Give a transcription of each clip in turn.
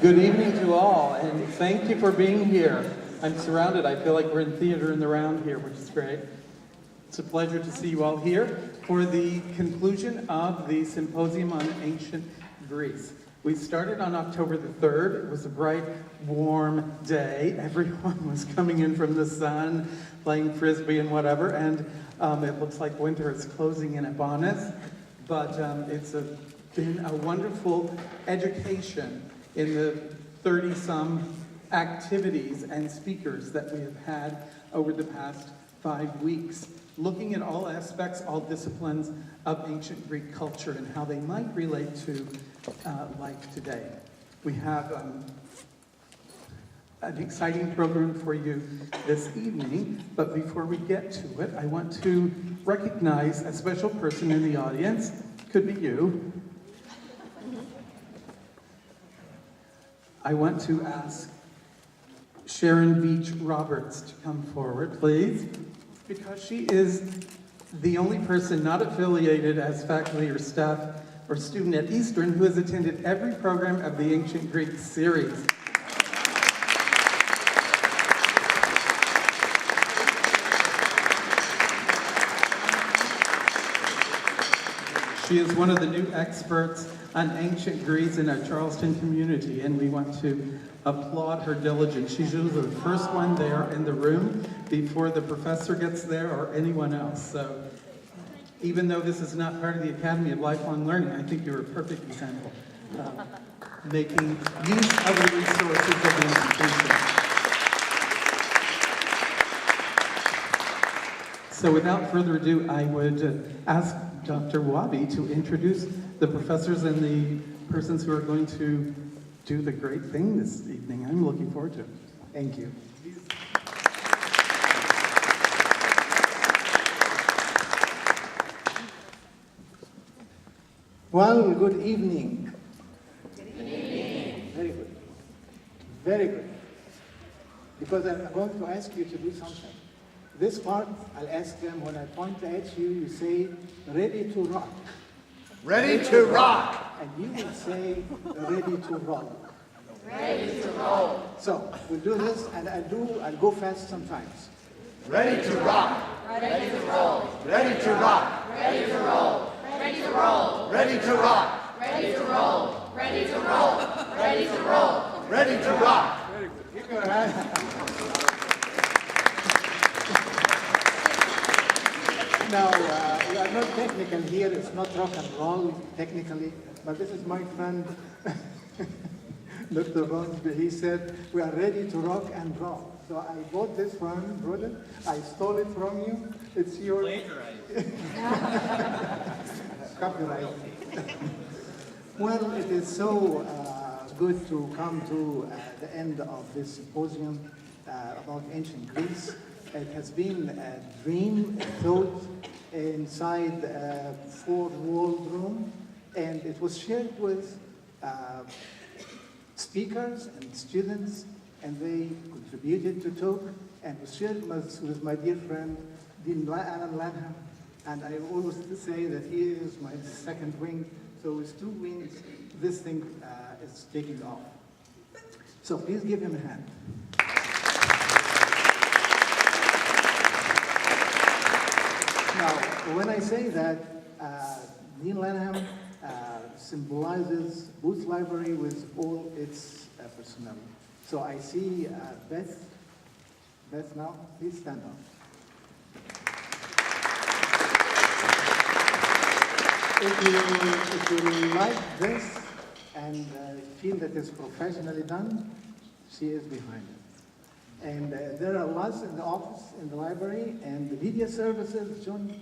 Good evening to all, and thank you for being here. I'm surrounded. I feel like we're in theater in the round here, which is great. It's a pleasure to see you all here for the conclusion of the Symposium on Ancient Greece. We started on October the 3rd. It was a bright, warm day. Everyone was coming in from the sun, playing frisbee and whatever, and it looks like winter is closing in upon us. But it's been a wonderful education in the 30-some activities and speakers that we have had over the past 5 weeks, looking at all aspects, all disciplines of ancient Greek culture and how they might relate to life today. We have an exciting program for you this evening, but before we get to it, I want to recognize a special person in the audience. Could be you. I want to ask Sharon Beach Roberts to come forward, please, because she is the only person not affiliated as faculty or staff or student at Eastern who has attended every program of the Ancient Greek series. She is one of the new experts on ancient Greece in our Charleston community, and we want to applaud her diligence. She's usually the first one there in the room before the professor gets there or anyone else. So even though this is not part of the Academy of Lifelong Learning, I think you're a perfect example of making use of the resources of the institution. So without further ado, I would ask Dr. Wabi to introduce the professors and the persons who are going to do the great thing this evening. I'm looking forward to it. Thank you. Well, good evening. Good evening. Very good. Very good. Because I'm going to ask you to do something. This part, I'll ask them, when I point at you, you say, ready to rock. Ready to rock. And you will say, ready to roll. Ready to roll. So, we'll do this, and I'll go fast sometimes. Ready to rock. Ready to roll. Ready to rock. Ready to roll. Ready to roll. Ready to rock. Ready to roll. Ready to roll. Ready to roll. Ready to rock. Very good. Keep your hand. Now, we are not technical here. It's not rock and roll technically, but this is my friend, Dr. Ronsby. He said, we are ready to rock and roll. So I bought this one, brother. I stole it from you. It's yours. Copyright. Well, it is so good to come to the end of this symposium about ancient Greece. It has been a dream, a thought inside a four-walled room, and it was shared with speakers and students, and they contributed to talk, and was shared with my dear friend, Dean Alan Lanham, and I always say that he is my second wing, so with two wings, this thing is taking off. So please give him a hand. Now, when I say that Dean Lanham symbolizes Booth Library with all its personnel. So I see Beth. Beth now, please stand up. If you like this and feel that it's professionally done, she is behind it. And there are lots in the office, in the library, and the media services. John,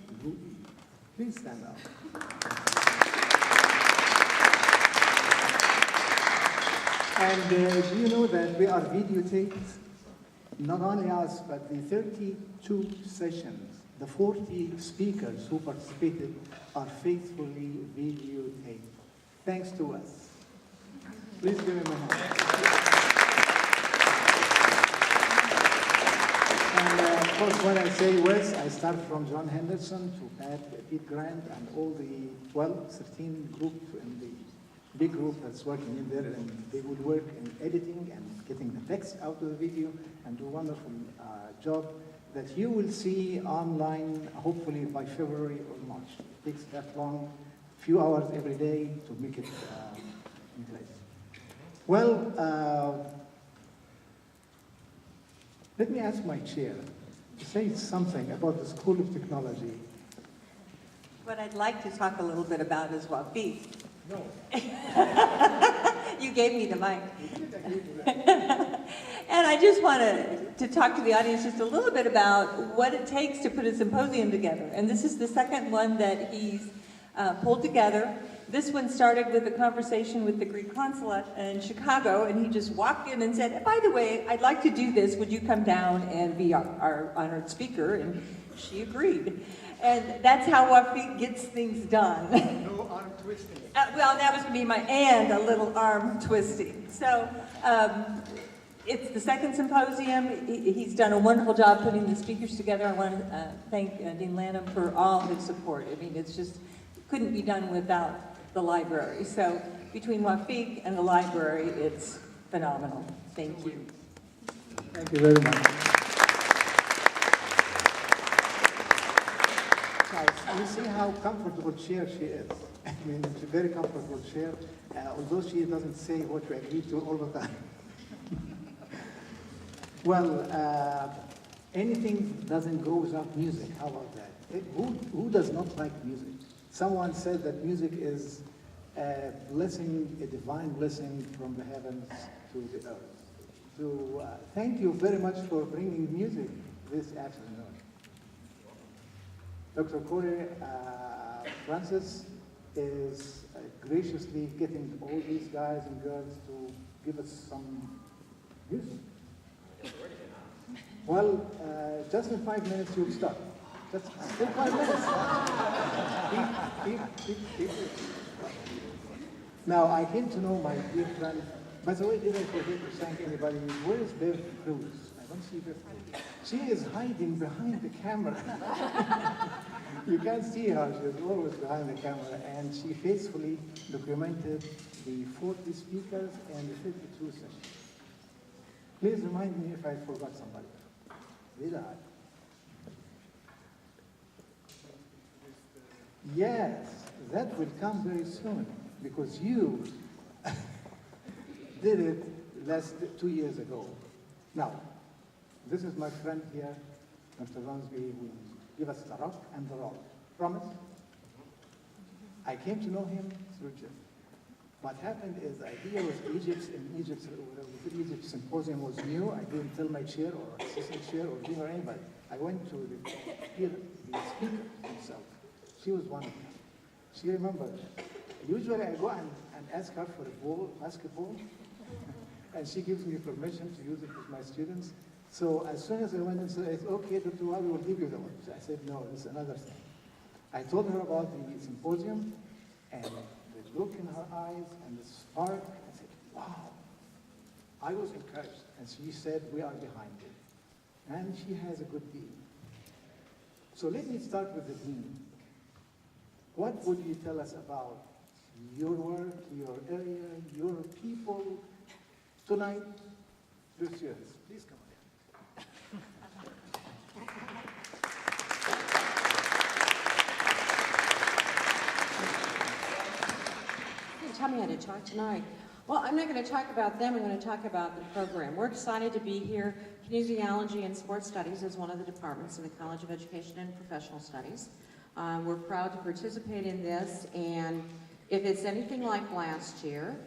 please stand up. And do you know that we are videotaped? Not only us, but the 32 sessions, the 40 speakers who participated are faithfully videotaped. Thanks to us. Please give him a hand. And of course, when I say Wes, I start from John Henderson to Pete Grant and all the 13 group in the big group that's working in there, and they would work in editing and getting the text out of the video and do a wonderful job that you will see online, hopefully by February or March. It takes that long, few hours every day to make it in place. Well, let me ask my chair to say something about the School of Technology. What I'd like to talk a little bit about is Wafiq. No. You gave me the mic. And I just want to talk to the audience just a little bit about what it takes to put a symposium together. And this is the second one that he's pulled together. This one started with a conversation with the Greek consulate in Chicago, and he just walked in and said, by the way, I'd like to do this. Would you come down and be our honored speaker? And she agreed. And that's how Wafiq gets things done. No arm twisting. Well, that was going to be and a little arm twisting. So it's the second symposium. He's done a wonderful job putting the speakers together. I want to thank Dean Lanham for all his support. I mean, it's just couldn't be done without the library. So between Wafiq and the library, it's phenomenal. Thank you. Thank you very much. You see how comfortable chair she is. I mean, it's a very comfortable chair, although she doesn't say what we agree to all the time. Well, anything doesn't go without music. How about that? Who does not like music? Someone said that music is a blessing, a divine blessing from the heavens to the earth. So thank you very much for bringing music this afternoon. Dr. Corey Francis is graciously getting all these guys and girls to give us some music. Well, just in 5 minutes you'll start. Just in 5 minutes. Keep. Now, I came to know my dear friend. By the way, did I forget to thank anybody? Where is Bev Cruz? I don't see Bev Cruz. She is hiding behind the camera. You can't see her. She's always behind the camera. And she faithfully documented the 40 speakers and the 52 sessions. Please remind me if I forgot somebody. Did I? Yes, that will come very soon because you did it 2 years ago. Now, this is my friend here, Mr. Ransby, who give us the rock and the roll. Promise? I came to know him through Jim. What happened is the idea was Egypt symposium was new. I didn't tell my chair or assistant chair or Jim or anybody. I went to the speaker himself. She was one of them. She remembered. Usually I go and ask her for a basketball, and she gives me permission to use it with my students. So as soon as I went and said, it's okay, Dr. Wabi will give you the one. I said, no, it's another thing. I told her about the symposium, and the look in her eyes and the spark. I said, wow. I was encouraged, and she said, we are behind it. And she has a good deal. So let me start with the dean. What would you tell us about your work, your area, your people tonight? Please come on. Tell me how to talk tonight. Well, I'm not going to talk about them. I'm going to talk about the program. We're excited to be here. Kinesiology and Sports Studies is one of the departments in the College of Education and Professional Studies. We're proud to participate in this, and if it's anything like last year,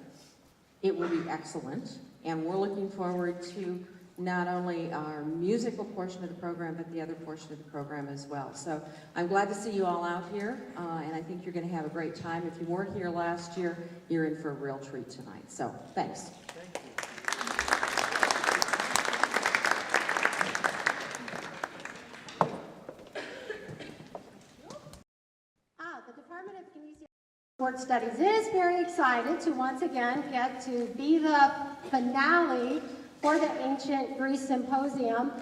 it will be excellent. And we're looking forward to not only our musical portion of the program, but the other portion of the program as well. So I'm glad to see you all out here, and I think you're going to have a great time. If you weren't here last year, you're in for a real treat tonight. So thanks. The Department of Kinesiology and Sports Studies is very excited to once again get to be the finale for the Ancient Greece Symposium.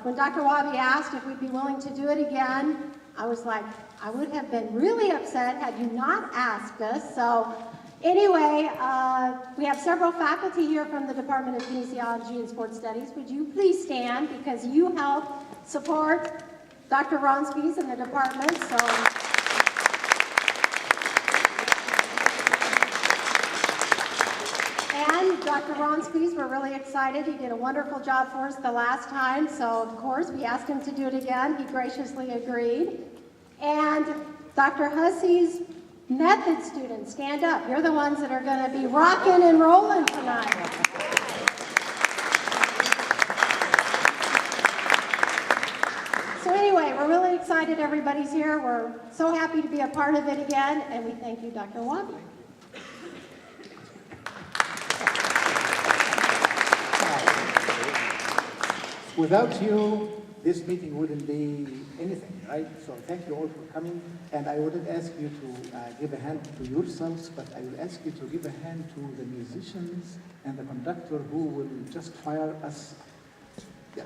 When Dr. Wabi asked if we'd be willing to do it again, I was like, I would have been really upset had you not asked us. So Anyway, we have several faculty here from the Department of Kinesiology and Sports Studies. Would you please stand, because you help support Dr. Ronspies in the department, so. And Dr. Ronspies, we're really excited. He did a wonderful job for us the last time, so of course we asked him to do it again. He graciously agreed. And Dr. Hussey's method students, stand up. You're the ones that are going to be rocking and rolling tonight. So anyway, we're really excited everybody's here. We're so happy to be a part of it again, and we thank you, Dr. Wabi. Without you, this meeting wouldn't be anything, right? So thank you all for coming. And I wouldn't ask you to give a hand to yourselves, but I will ask you to give a hand to the musicians and the conductor who will just fire us. Yeah.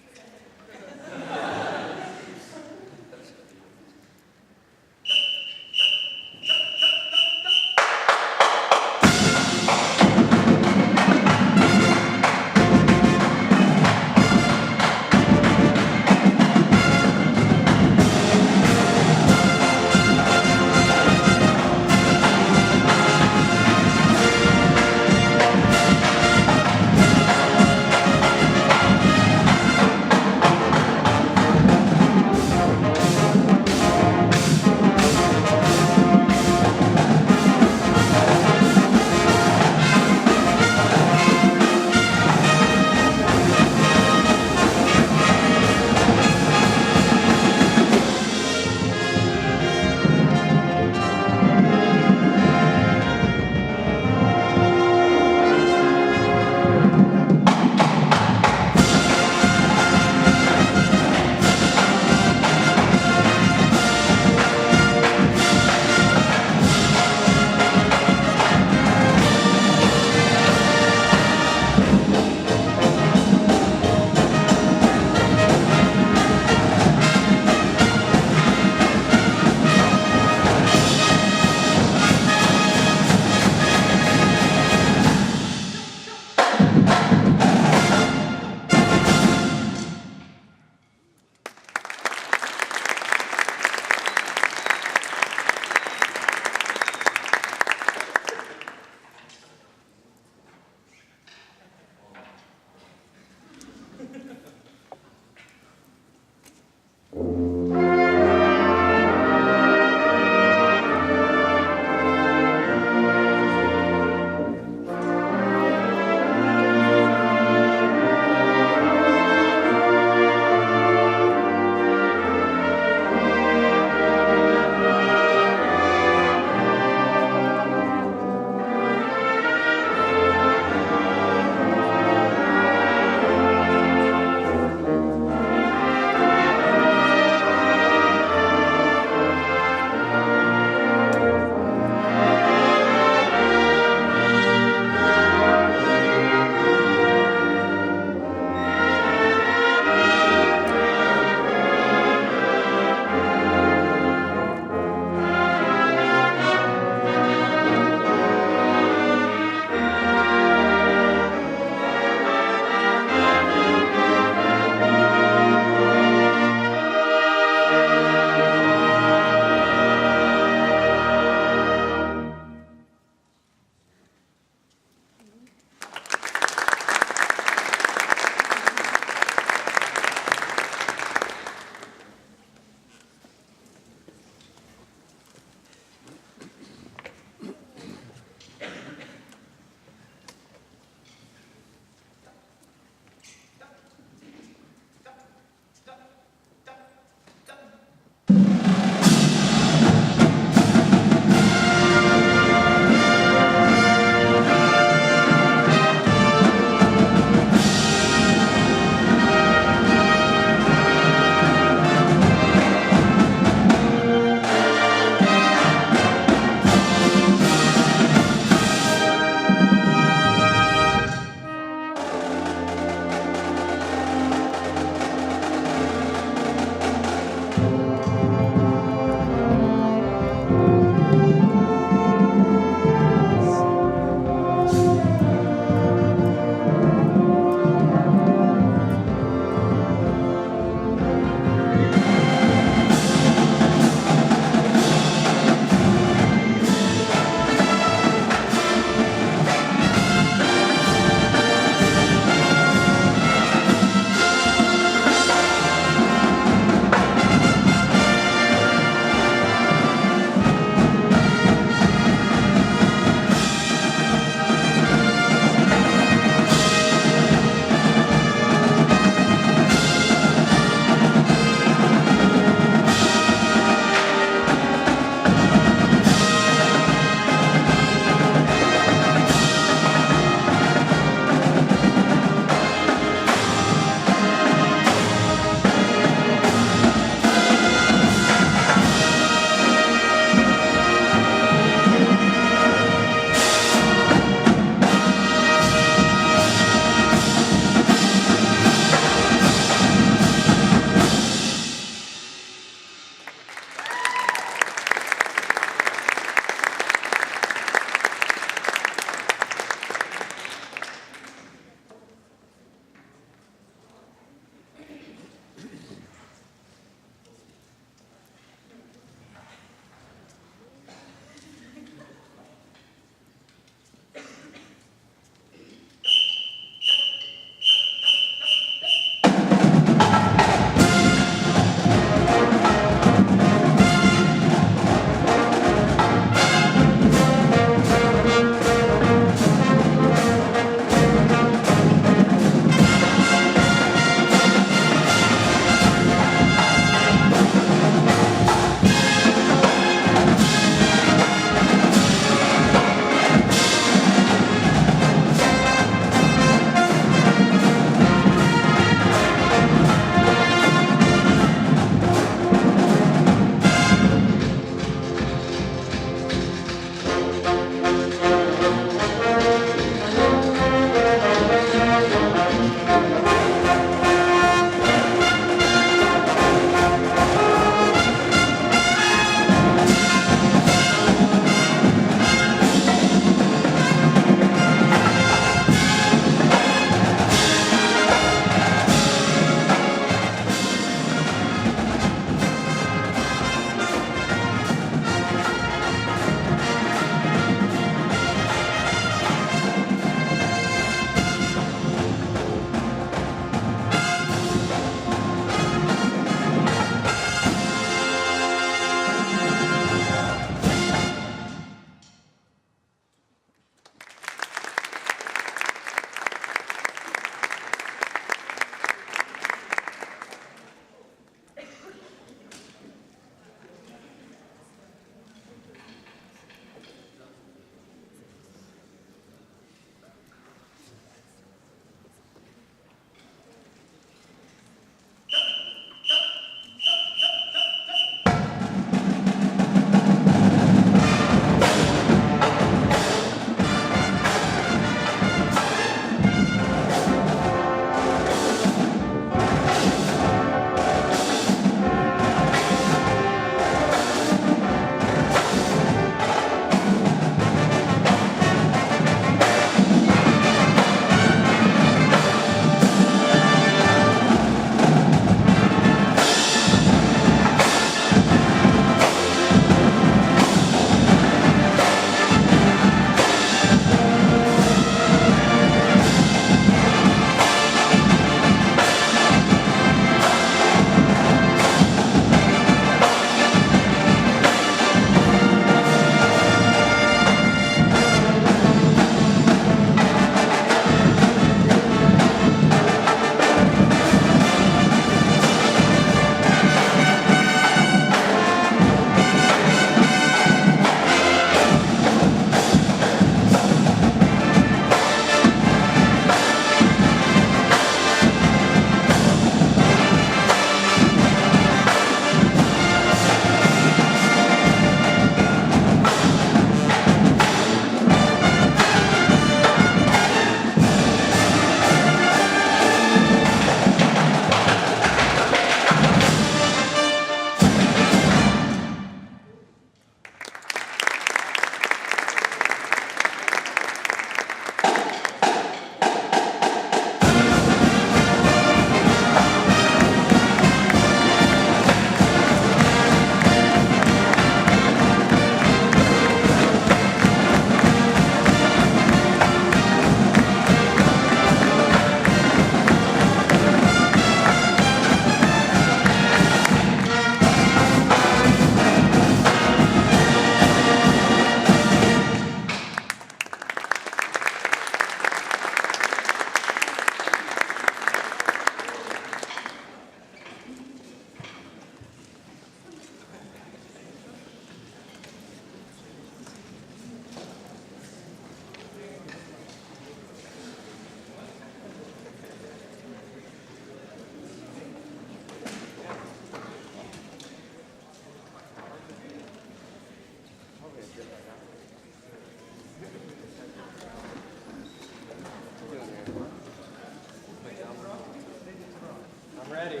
Ready.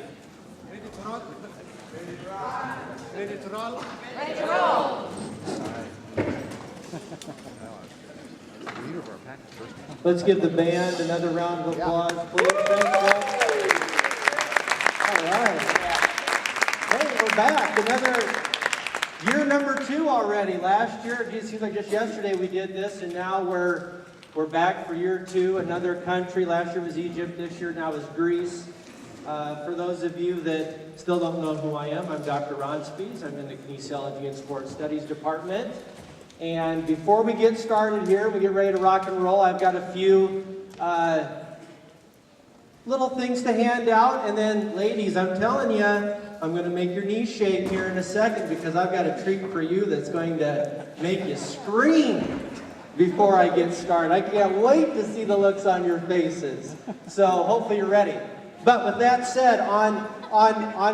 Ready to rock? Ready to rock? Ready to roll? Let's give the band another round of applause, please. Thank you. All right. Hey, we're back. Another year number 2 already. Last year, it seems like just yesterday we did this, and now we're back for year 2. Another country. Last year was Egypt. This year now is Greece. For those of you that still don't know who I am, I'm Dr. Ron Spies. I'm in the Kinesiology and Sports Studies Department. And before we get started here, we get ready to rock and roll, I've got a few little things to hand out. And then, ladies, I'm telling you, I'm going to make your knees shake here in a second because I've got a treat for you that's going to make you scream before I get started. I can't wait to see the looks on your faces. So hopefully you're ready. But with that said, on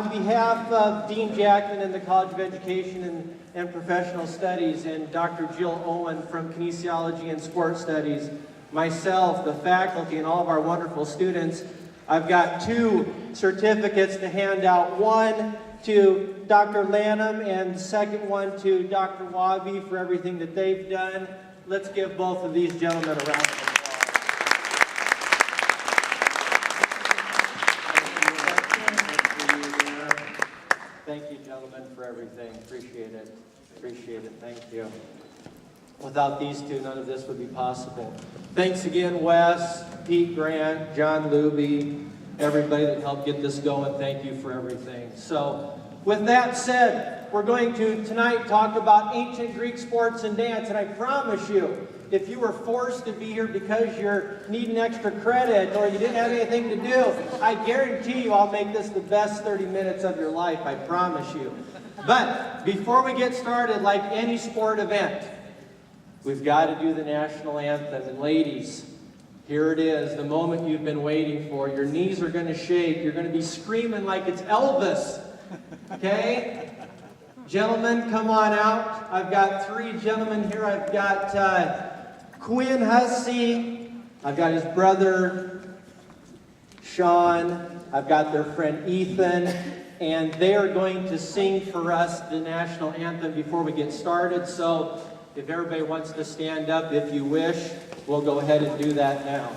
behalf of Dean Jackman and the College of Education and Professional Studies and Dr. Jill Owen from Kinesiology and Sports Studies, myself, the faculty, and all of our wonderful students, I've got 2 certificates to hand out. One to Dr. Lanham and the second one to Dr. Wabi for everything that they've done. Let's give both of these gentlemen a round of applause. Thank you, gentlemen, for everything. Appreciate it. Appreciate it. Thank you. Without these 2, none of this would be possible. Thanks again, Wes, Pete Grant, John Luby, everybody that helped get this going. Thank you for everything. So, with that said, we're going to tonight talk about ancient Greek sports and dance. And I promise you, if you were forced to be here because you're needing extra credit or you didn't have anything to do, I guarantee you I'll make this the best 30 minutes of your life. I promise you. But before we get started, like any sport event, we've got to do the national anthem. And ladies, here it is, the moment you've been waiting for. Your knees are going to shake. You're going to be screaming like it's Elvis. Okay? Gentlemen, come on out. I've got 3 gentlemen here. I've got Quinn Hussey. I've got his brother, Sean. I've got their friend, Ethan. And they are going to sing for us the national anthem before we get started. So if everybody wants to stand up, if you wish, we'll go ahead and do that now.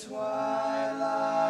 Twilight.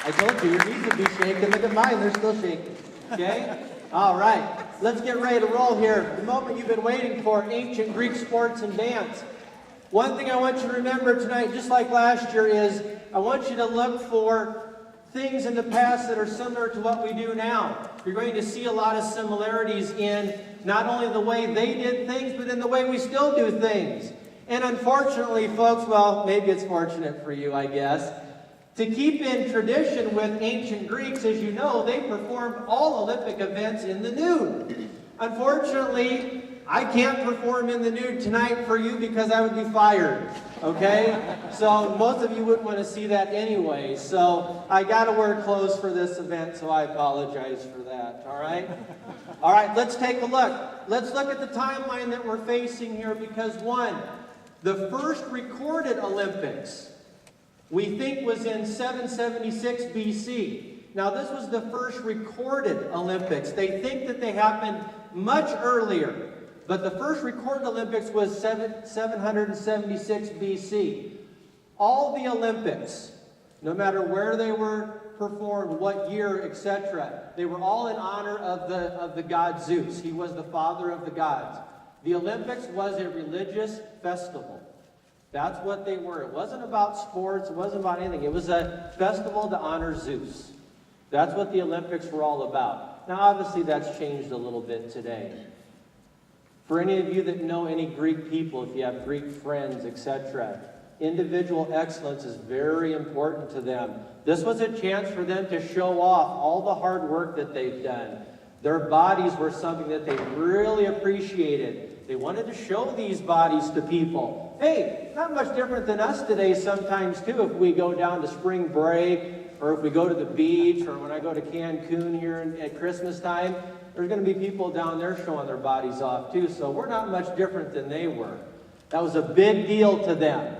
I told you, your knees would be shaking. Look at mine, they're still shaking. Okay? All right, let's get ready to roll here. The moment you've been waiting for, ancient Greek sports and dance. One thing I want you to remember tonight, just like last year, is I want you to look for things in the past that are similar to what we do now. You're going to see a lot of similarities in not only the way they did things, but in the way we still do things. And unfortunately, folks, well, maybe it's fortunate for you, I guess, to keep in tradition with ancient Greeks, as you know, they performed all Olympic events in the nude. Unfortunately, I can't perform in the nude tonight for you because I would be fired, okay? So most of you wouldn't want to see that anyway. So I got to wear clothes for this event, so I apologize for that, all right? All right, let's take a look. Let's look at the timeline that we're facing here because, one, the first recorded Olympics we think was in 776 BC. Now, this was the first recorded Olympics. They think that they happened much earlier. But the first recorded Olympics was 776 BC. All the Olympics, no matter where they were performed, what year, etc., they were all in honor of the god Zeus. He was the father of the gods. The Olympics was a religious festival. That's what they were. It wasn't about sports. It wasn't about anything. It was a festival to honor Zeus. That's what the Olympics were all about. Now, obviously, that's changed a little bit today. For any of you that know any Greek people, if you have Greek friends, etc., individual excellence is very important to them. This was a chance for them to show off all the hard work that they've done. Their bodies were something that they really appreciated. They wanted to show these bodies to people. Hey, not much different than us today sometimes, too, if we go down to spring break, or if we go to the beach, or when I go to Cancun here at Christmas time, there's going to be people down there showing their bodies off too, so we're not much different than they were. That was a big deal to them.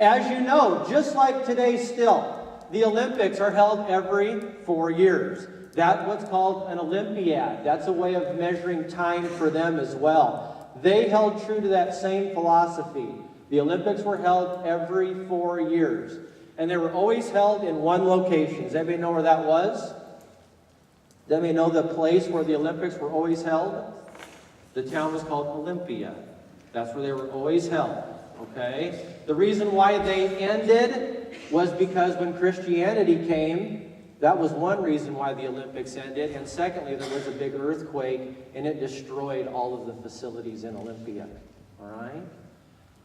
As you know, just like today still, the Olympics are held every 4 years. That's what's called an Olympiad. That's a way of measuring time for them as well. They held true to that same philosophy. The Olympics were held every 4 years. And they were always held in one location. Does anybody know where that was? Does anybody know the place where the Olympics were always held? The town was called Olympia. That's where they were always held. Okay? The reason why they ended was because when Christianity came, that was one reason why the Olympics ended. And secondly, there was a big earthquake and it destroyed all of the facilities in Olympia. All right?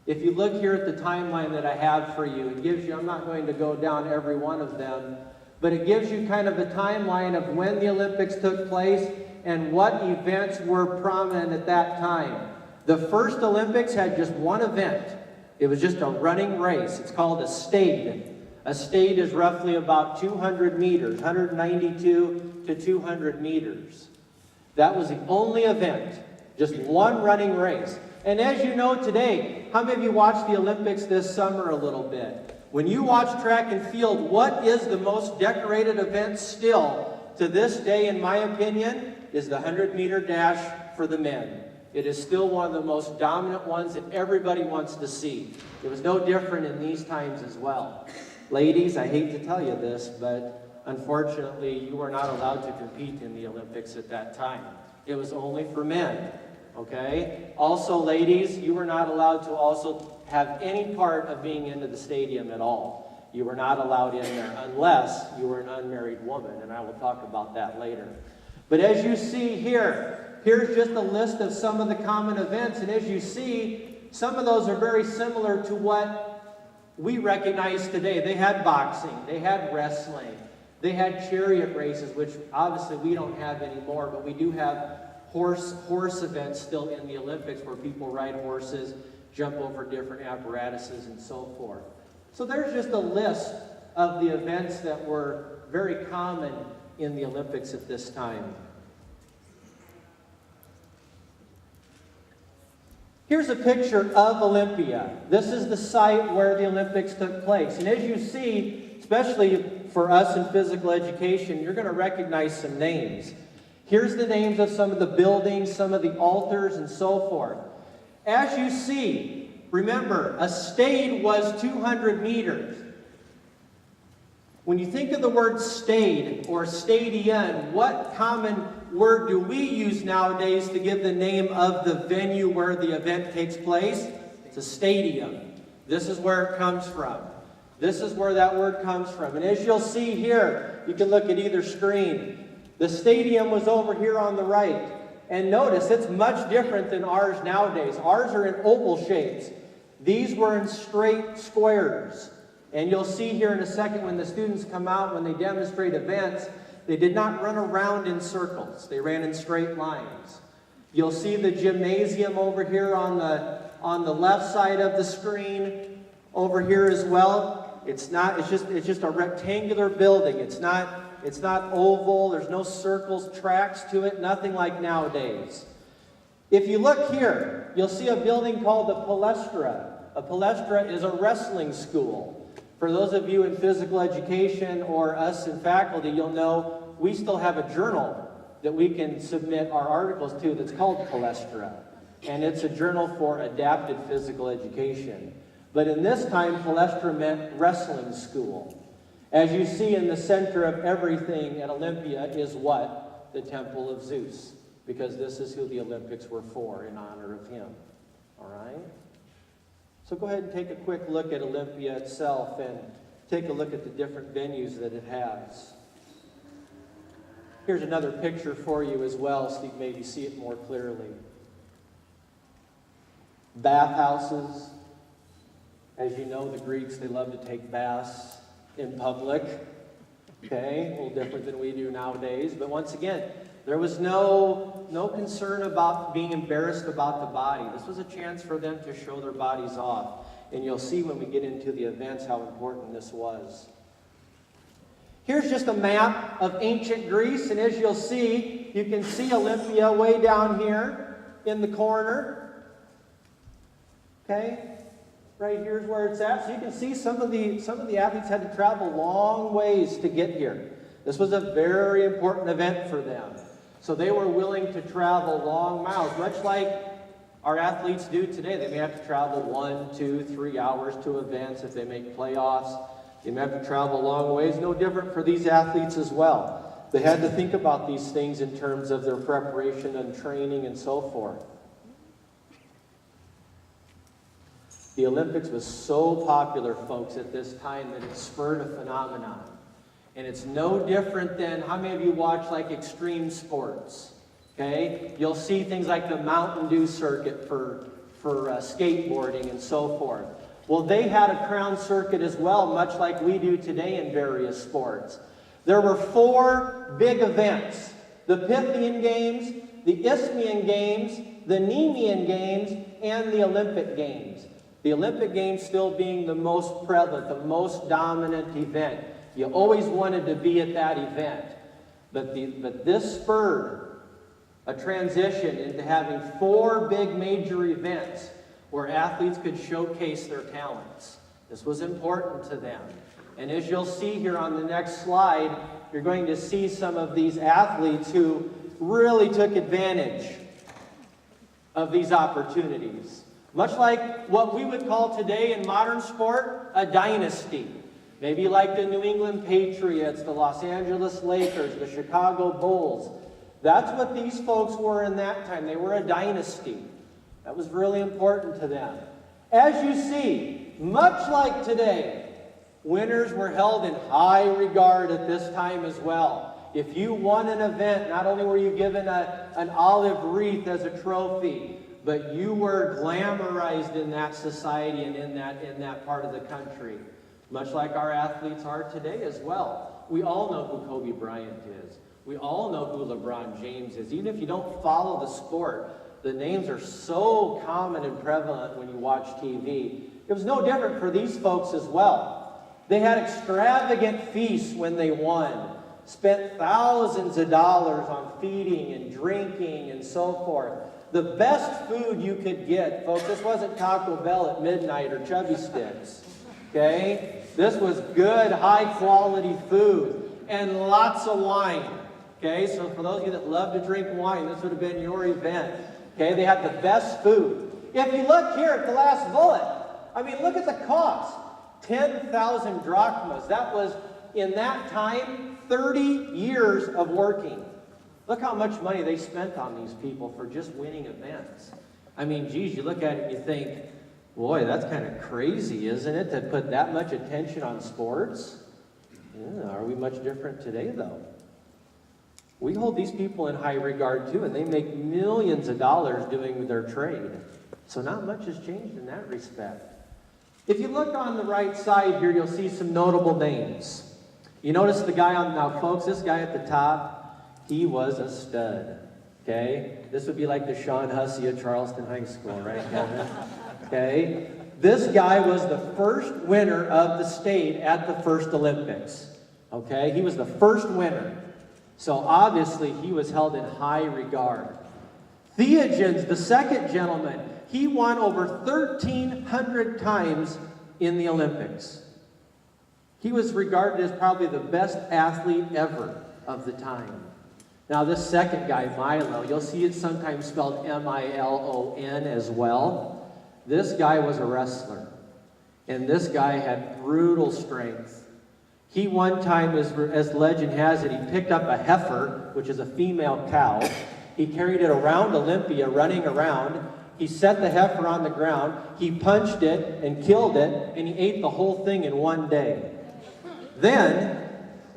If you look here at the timeline that I have for you, it gives you, I'm not going to go down every one of them, but it gives you kind of a timeline of when the Olympics took place and what events were prominent at that time. The first Olympics had just one event. It was just a running race. It's called a stade. A stade is roughly about 200 meters, 192 to 200 meters. That was the only event, just one running race. And as you know today, how many of you watched the Olympics this summer a little bit? When you watch track and field, what is the most decorated event still to this day, in my opinion, is the 100-meter dash for the men. It is still one of the most dominant ones that everybody wants to see. It was no different in these times as well. Ladies, I hate to tell you this, but unfortunately, you were not allowed to compete in the Olympics at that time. It was only for men. Okay? Also, ladies, you were not allowed to also have any part of being into the stadium at all. You were not allowed in there unless you were an unmarried woman, and I will talk about that later. But as you see here, here's just a list of some of the common events, and as you see, some of those are very similar to what we recognize today. They had boxing, they had wrestling, they had chariot races, which obviously we don't have anymore, but we do have horse events still in the Olympics where people ride horses, jump over different apparatuses, and so forth. So there's just a list of the events that were very common in the Olympics at this time. Here's a picture of Olympia. This is the site where the Olympics took place. And as you see, especially for us in physical education, you're going to recognize some names. Here's the names of some of the buildings, some of the altars, and so forth. As you see, remember, a stade was 200 meters. When you think of the word stade or stadion, what common word do we use nowadays to give the name of the venue where the event takes place? It's a stadium. This is where it comes from. This is where that word comes from. And as you'll see here, you can look at either screen. The stadium was over here on the right. And notice, it's much different than ours nowadays. Ours are in oval shapes. These were in straight squares. And you'll see here in a second when the students come out, when they demonstrate events, they did not run around in circles. They ran in straight lines. You'll see the gymnasium over here on the left side of the screen, over here as well. It's just a rectangular building. It's not oval. There's no circles, tracks to it, nothing like nowadays. If you look here, you'll see a building called the Palestra. A Palestra is a wrestling school. For those of you in physical education or us in faculty, you'll know we still have a journal that we can submit our articles to that's called Palestra. And it's a journal for adapted physical education. But in this time, Palestra meant wrestling school. As you see in the center of everything at Olympia is what? The Temple of Zeus. Because this is who the Olympics were for, in honor of him. All right? So go ahead and take a quick look at Olympia itself and take a look at the different venues that it has. Here's another picture for you as well, so you can maybe see it more clearly. Bathhouses. As you know, the Greeks, they love to take baths in public. Okay, a little different than we do nowadays. But once again, there was no concern about being embarrassed about the body. This was a chance for them to show their bodies off. And you'll see when we get into the events how important this was. Here's just a map of ancient Greece. And as you'll see, you can see Olympia way down here in the corner. Okay? Right here's where it's at. So you can see some of the athletes had to travel long ways to get here. This was a very important event for them. So they were willing to travel long miles, much like our athletes do today. They may have to travel 1, 2, 3 hours to events if they make playoffs. They may have to travel long ways. No different for these athletes as well. They had to think about these things in terms of their preparation and training and so forth. The Olympics was so popular, folks, at this time that it spurred a phenomenon. And it's no different than, how many of you watch like extreme sports? Okay? You'll see things like the Mountain Dew circuit for skateboarding and so forth. Well, they had a crown circuit as well, much like we do today in various sports. There were 4 big events: the Pythian Games, the Isthmian Games, the Nemean Games, and the Olympic Games. The Olympic Games still being the most prevalent, the most dominant event. You always wanted to be at that event. But this spurred a transition into having 4 big major events where athletes could showcase their talents. This was important to them. And as you'll see here on the next slide, you're going to see some of these athletes who really took advantage of these opportunities. Much like what we would call today in modern sport, a dynasty. Maybe like the New England Patriots, the Los Angeles Lakers, the Chicago Bulls. That's what these folks were in that time. They were a dynasty. That was really important to them. As you see, much like today, winners were held in high regard at this time as well. If you won an event, not only were you given an olive wreath as a trophy, but you were glamorized in that society and in that part of the country. Much like our athletes are today as well. We all know who Kobe Bryant is. We all know who LeBron James is. Even if you don't follow the sport, the names are so common and prevalent when you watch TV. It was no different for these folks as well. They had extravagant feasts when they won, spent thousands of dollars on feeding and drinking and so forth. The best food you could get, folks, this wasn't Taco Bell at midnight or Chubby Sticks. Okay? This was good, high-quality food and lots of wine. Okay? So for those of you that love to drink wine, this would have been your event. Okay? They had the best food. If you look here at the last bullet, I mean, look at the cost. 10,000 drachmas. That was in that time, 30 years of working. Look how much money they spent on these people for just winning events. I mean, geez, you look at it and you think, boy, that's kind of crazy, isn't it, to put that much attention on sports? Yeah, are we much different today, though? We hold these people in high regard, too, and they make millions of dollars doing their trade. So not much has changed in that respect. If you look on the right side here, you'll see some notable names. You notice the guy on, now folks, this guy at the top, he was a stud, okay? This would be like the Sean Hussey of Charleston High School, right, Kevin? Okay? This guy was the first winner of the state at the first Olympics, okay? He was the first winner. So obviously, he was held in high regard. Theogens, the second gentleman, he won over 1,300 times in the Olympics. He was regarded as probably the best athlete ever of the time. Now this second guy, Milo, you'll see it sometimes spelled M-I-L-O-N as well. This guy was a wrestler, and this guy had brutal strength. He one time, as legend has it, he picked up a heifer, which is a female cow. He carried it around Olympia, running around. He set the heifer on the ground. He punched it and killed it, and he ate the whole thing in one day. Then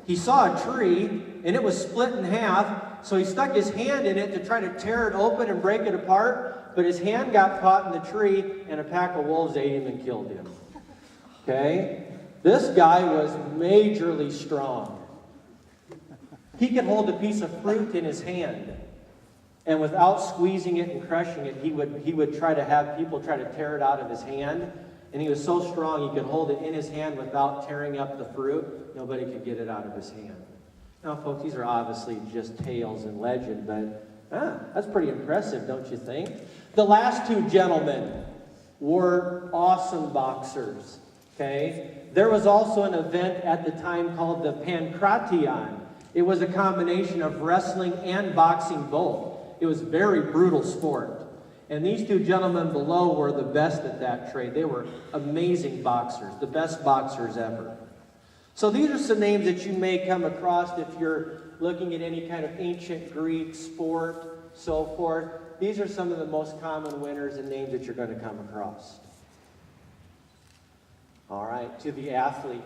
he saw a tree, and it was split in half, so he stuck his hand in it to try to tear it open and break it apart, but his hand got caught in the tree, and a pack of wolves ate him and killed him. Okay? This guy was majorly strong. He could hold a piece of fruit in his hand, and without squeezing it and crushing it, he would try to have people try to tear it out of his hand. And he was so strong, he could hold it in his hand without tearing up the fruit. Nobody could get it out of his hand. Now, folks, these are obviously just tales and legend, but that's pretty impressive, don't you think? The last two gentlemen were awesome boxers, okay? There was also an event at the time called the Pankration. It was a combination of wrestling and boxing both. It was a very brutal sport. And these two gentlemen below were the best at that trade. They were amazing boxers, the best boxers ever. So these are some names that you may come across if you're looking at any kind of ancient Greek sport, so forth. These are some of the most common winners and names that you're going to come across. All right, to the athlete.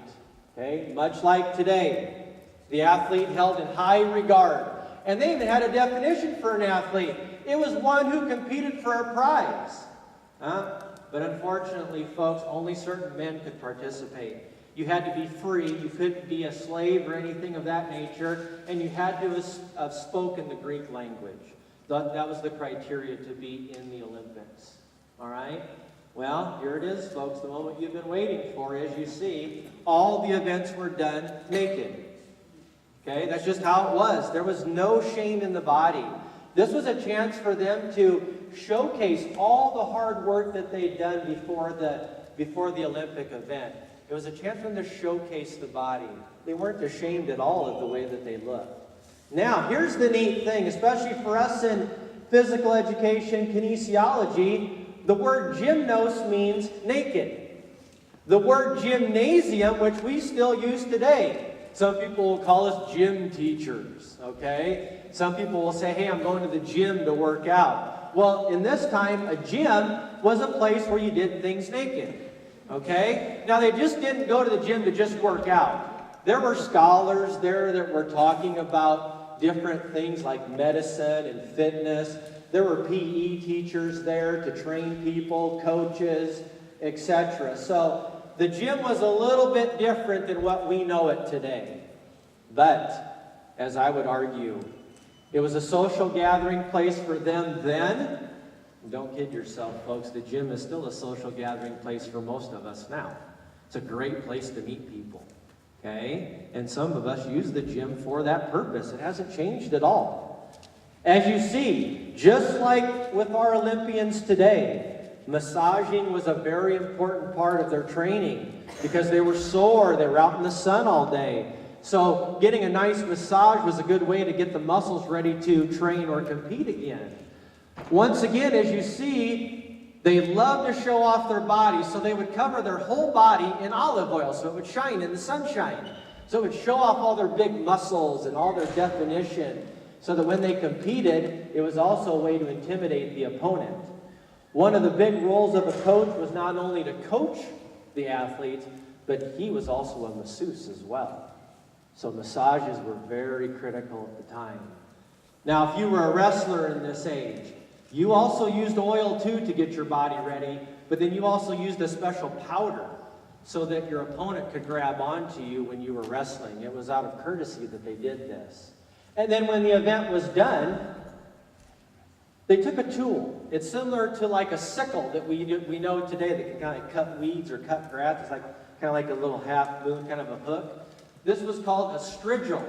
Okay, much like today, the athlete held in high regard. And they even had a definition for an athlete. It was one who competed for a prize. But unfortunately, folks, only certain men could participate. You had to be free. You couldn't be a slave or anything of that nature. And you had to have spoken the Greek language. That was the criteria to be in the Olympics. All right? Well, here it is, folks, the moment you've been waiting for. As you see, all the events were done naked. Okay, that's just how it was. There was no shame in the body. This was a chance for them to showcase all the hard work that they'd done before the Olympic event. It was a chance for them to showcase the body. They weren't ashamed at all of the way that they looked. Now, here's the neat thing, especially for us in physical education, kinesiology, the word gymnos means naked. The word gymnasium, which we still use today, some people will call us gym teachers, okay? Some people will say, hey, I'm going to the gym to work out. Well, in this time, a gym was a place where you did things naked, okay? Now, they just didn't go to the gym to just work out. There were scholars there that were talking about different things like medicine and fitness. There were PE teachers there to train people, coaches, etc. So the gym was a little bit different than what we know it today. But, as I would argue, it was a social gathering place for them then. Don't kid yourself, folks. The gym is still a social gathering place for most of us now. It's a great place to meet people. Okay? And some of us use the gym for that purpose. It hasn't changed at all. As you see, just like with our Olympians today, massaging was a very important part of their training because they were sore, they were out in the sun all day. So getting a nice massage was a good way to get the muscles ready to train or compete again. Once again, as you see, they loved to show off their bodies, so they would cover their whole body in olive oil so it would shine in the sunshine. So it would show off all their big muscles and all their definition, so that when they competed, it was also a way to intimidate the opponent. One of the big roles of a coach was not only to coach the athletes, but he was also a masseuse as well. So massages were very critical at the time. Now, if you were a wrestler in this age, you also used oil too to get your body ready, but then you also used a special powder so that your opponent could grab onto you when you were wrestling. It was out of courtesy that they did this. And then when the event was done, they took a tool. It's similar to like a sickle that we know today that can kind of cut weeds or cut grass. It's like kind of like a little half moon, kind of a hook. This was called a strigil.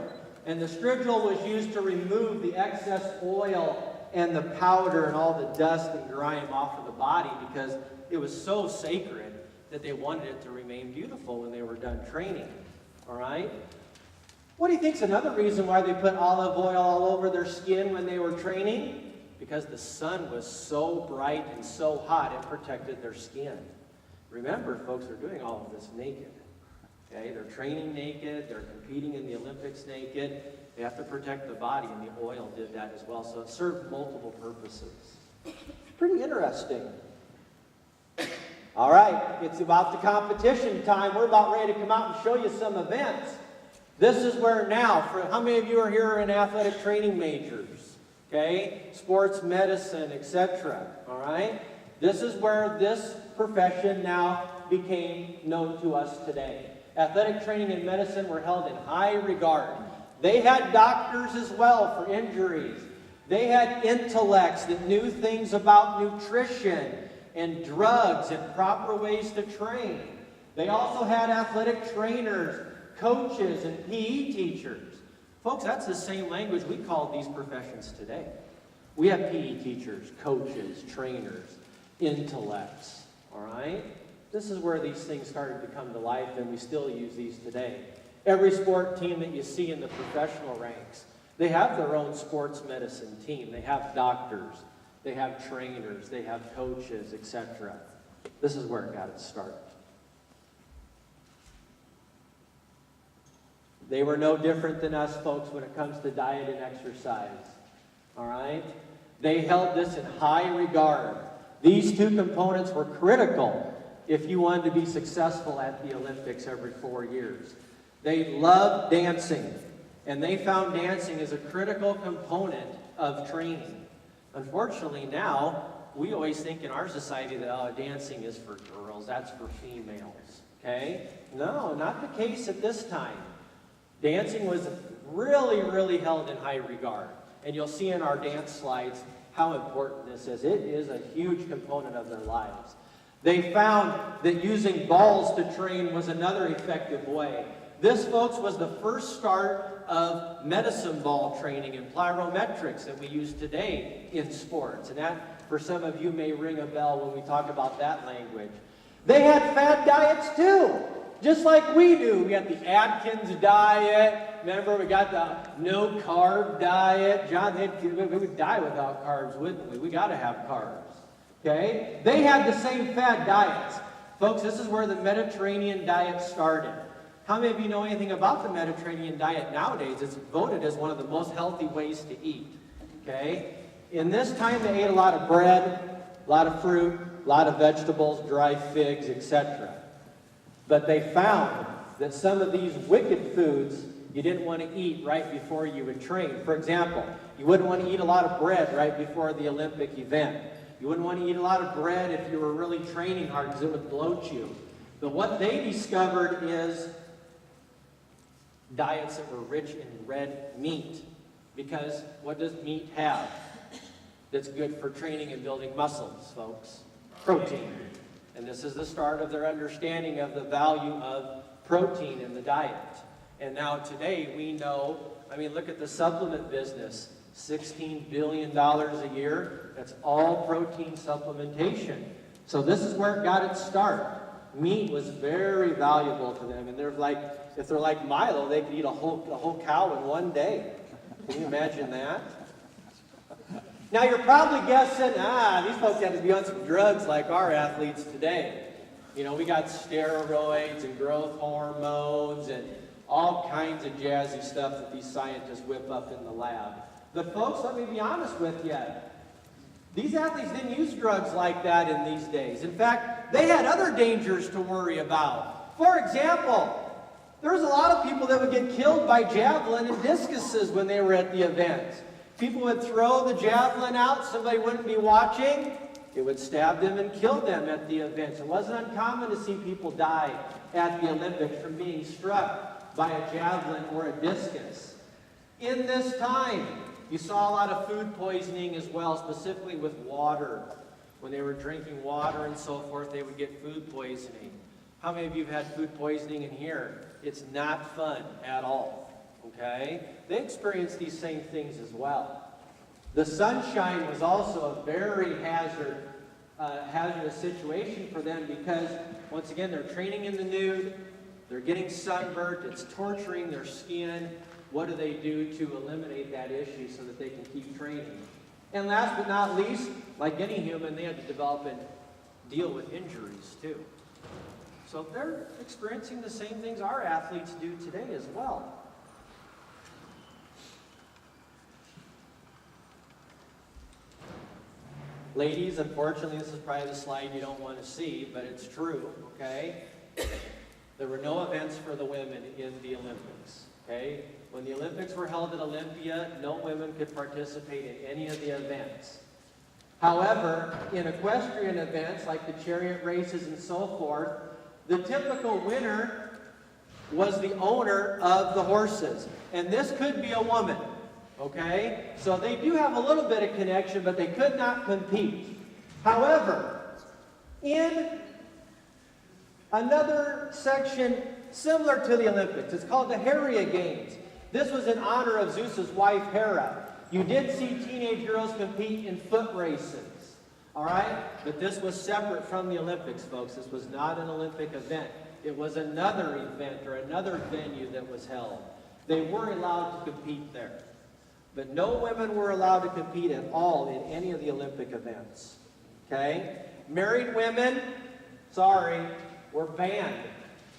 And the strigil was used to remove the excess oil and the powder and all the dust and grime off of the body, because it was so sacred that they wanted it to remain beautiful when they were done training. All right? What do you think's another reason why they put olive oil all over their skin when they were training? Because the sun was so bright and so hot, it protected their skin. Remember, folks are doing all of this naked. Okay? They're training naked, they're competing in the Olympics naked. They have to protect the body, and the oil did that as well. So it served multiple purposes. Pretty interesting. All right, it's about the competition time. We're about ready to come out and show you some events. This is where now, for how many of you are here in athletic training majors? Okay, sports medicine, etc. All right, this is where this profession now became known to us today. Athletic training and medicine were held in high regard. They had doctors as well for injuries. They had intellects that knew things about nutrition and drugs and proper ways to train. They also had athletic trainers, coaches, and PE teachers. Folks, that's the same language we call these professions today. We have PE teachers, coaches, trainers, intellects, all right? This is where these things started to come to life, and we still use these today. Every sport team that you see in the professional ranks, they have their own sports medicine team. They have doctors, they have trainers, they have coaches, etc. This is where it got its start. They were no different than us, folks, when it comes to diet and exercise. All right? They held this in high regard. These two components were critical if you wanted to be successful at the Olympics every 4 years. They loved dancing, and they found dancing as a critical component of training. Unfortunately, now, we always think in our society that dancing is for girls, that's for females, okay? No, not the case at this time. Dancing was really, really held in high regard. And you'll see in our dance slides how important this is. It is a huge component of their lives. They found that using balls to train was another effective way. This, folks, was the first start of medicine ball training and plyometrics that we use today in sports. And that, for some of you, may ring a bell when we talk about that language. They had fad diets too, just like we do. We got the Atkins diet. Remember, we got the no-carb diet. John, we would die without carbs, wouldn't we? We got to have carbs. Okay? They had the same fad diets. Folks, this is where the Mediterranean diet started. How many of you know anything about the Mediterranean diet nowadays? It's voted as one of the most healthy ways to eat. Okay? In this time, they ate a lot of bread, a lot of fruit, a lot of vegetables, dry figs, etc. But they found that some of these wicked foods you didn't want to eat right before you would train. For example, you wouldn't want to eat a lot of bread right before the Olympic event. You wouldn't want to eat a lot of bread if you were really training hard because it would bloat you. But what they discovered is diets that were rich in red meat. Because what does meat have that's good for training and building muscles, folks? Protein. And this is the start of their understanding of the value of protein in the diet. And now today we know, I mean, look at the supplement business. $16 billion a year. That's all protein supplementation. So this is where it got its start. Meat was very valuable to them. And they're like, if they're like Milo, they could eat a whole cow in one day. Can you imagine that? Now you're probably guessing, these folks have to be on some drugs like our athletes today. You know, we got steroids and growth hormones and all kinds of jazzy stuff that these scientists whip up in the lab. But folks, let me be honest with you. These athletes didn't use drugs like that in these days. In fact, they had other dangers to worry about. For example, there was a lot of people that would get killed by javelin and discuses when they were at the event. People would throw the javelin out, somebody wouldn't be watching, it would stab them and kill them at the events. It wasn't uncommon to see people die at the Olympics from being struck by a javelin or a discus. In this time, you saw a lot of food poisoning as well, specifically with water. When they were drinking water and so forth, they would get food poisoning. How many of you have had food poisoning in here? It's not fun at all, okay? They experienced these same things as well. The sunshine was also a very hazardous situation for them because, once again, they're training in the nude, they're getting sunburnt, it's torturing their skin. What do they do to eliminate that issue so that they can keep training? And last but not least, like any human, they had to develop and deal with injuries too. So they're experiencing the same things our athletes do today as well. Ladies, unfortunately, this is probably the slide you don't want to see, but it's true, okay? There were no events for the women in the Olympics, okay? When the Olympics were held at Olympia, no women could participate in any of the events. However, in equestrian events like the chariot races and so forth, the typical winner was the owner of the horses. And this could be a woman, okay? So they do have a little bit of connection, but they could not compete. However, in another section similar to the Olympics, it's called the Hera Games. This was in honor of Zeus's wife, Hera. You did see teenage girls compete in foot races, all right? But this was separate from the Olympics, folks. This was not an Olympic event. It was another event or another venue that was held. They were allowed to compete there. But no women were allowed to compete at all in any of the Olympic events, okay? Married women, sorry, were banned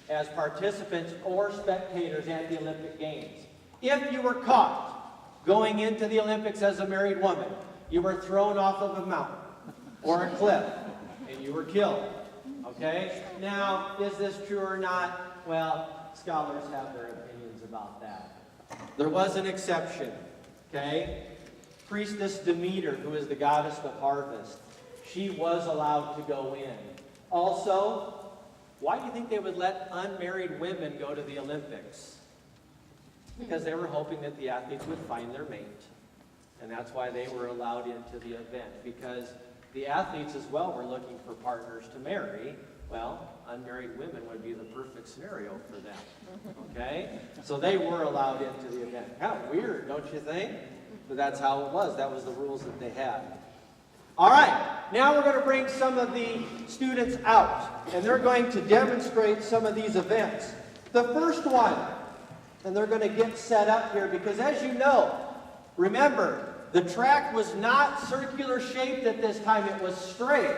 as participants or spectators at the Olympic Games. If you were caught going into the Olympics as a married woman, you were thrown off of a mountain or a cliff and you were killed, okay? Now, is this true or not? Well, scholars have their opinions about that. There was an exception, okay? Priestess Demeter, who is the goddess of harvest, she was allowed to go in. Also, why do you think they would let unmarried women go to the Olympics? Because they were hoping that the athletes would find their mate. And that's why they were allowed into the event. Because the athletes as well were looking for partners to marry. Well, unmarried women would be the perfect scenario for them. Okay? So they were allowed into the event. Kind of weird, don't you think? But that's how it was. That was the rules that they had. All right, now we're going to bring some of the students out, and they're going to demonstrate some of these events. The first one, and they're going to get set up here because, as you know, remember, the track was not circular shaped at this time, it was straight.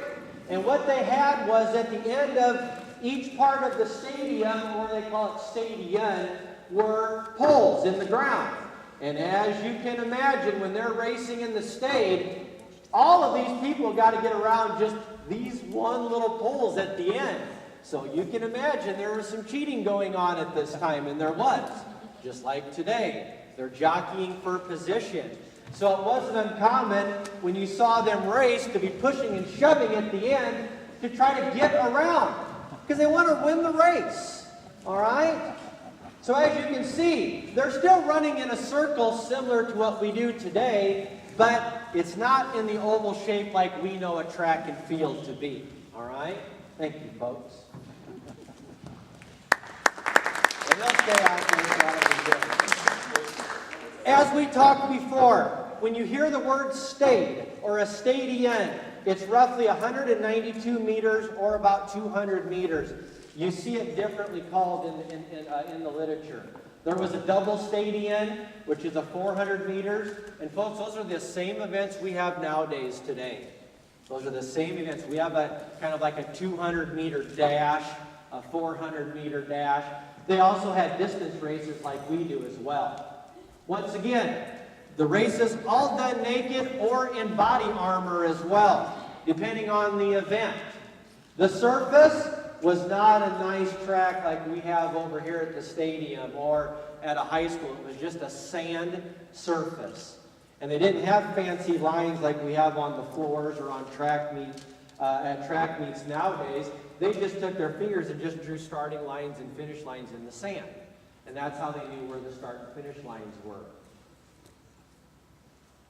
And what they had was at the end of each part of the stadium, or they call it stadion, were poles in the ground. And as you can imagine, when they're racing in the stade, all of these people got to get around just these one little poles at the end. So you can imagine there was some cheating going on at this time, and there was. Just like today, they're jockeying for position. So it wasn't uncommon when you saw them race to be pushing and shoving at the end to try to get around, because they want to win the race, all right? So as you can see, they're still running in a circle similar to what we do today, but it's not in the oval shape like we know a track and field to be, all right? Thank you, folks. And they'll stay out there. As we talked before, when you hear the word stade or a stadion, it's roughly 192 meters or about 200 meters. You see it differently called in the literature. There was a double stadion, which is a 400 meters. And folks, those are the same events we have nowadays today. Those are the same events. We have a kind of like a 200-meter dash, a 400-meter dash. They also had distance races like we do as well. Once again, the races all done naked or in body armor as well, depending on the event. The surface was not a nice track like we have over here at the stadium or at a high school. It was just a sand surface. And they didn't have fancy lines like we have on the floors or on track meets, at track meets nowadays. They just took their fingers and just drew starting lines and finish lines in the sand. And that's how they knew where the start and finish lines were.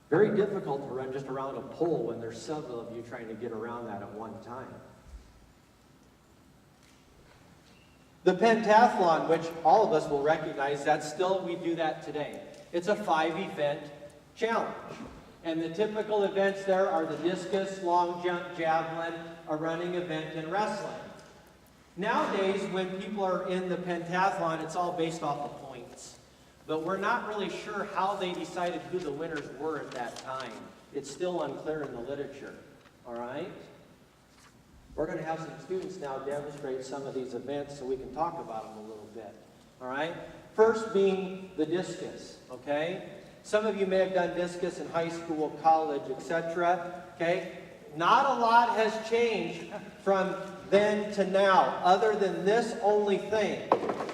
Very difficult to run just around a pole when there's several of you trying to get around that at one time. The pentathlon, which all of us will recognize, we do that today. It's a 5-event challenge. And the typical events there are the discus, long jump, javelin, a running event, and wrestling. Nowadays, when people are in the pentathlon, it's all based off of points. But we're not really sure how they decided who the winners were at that time. It's still unclear in the literature, all right? We're going to have some students now demonstrate some of these events so we can talk about them a little bit, all right? First being the discus, okay? Some of you may have done discus in high school, college, etc., okay? Not a lot has changed from then to now, other than this only thing.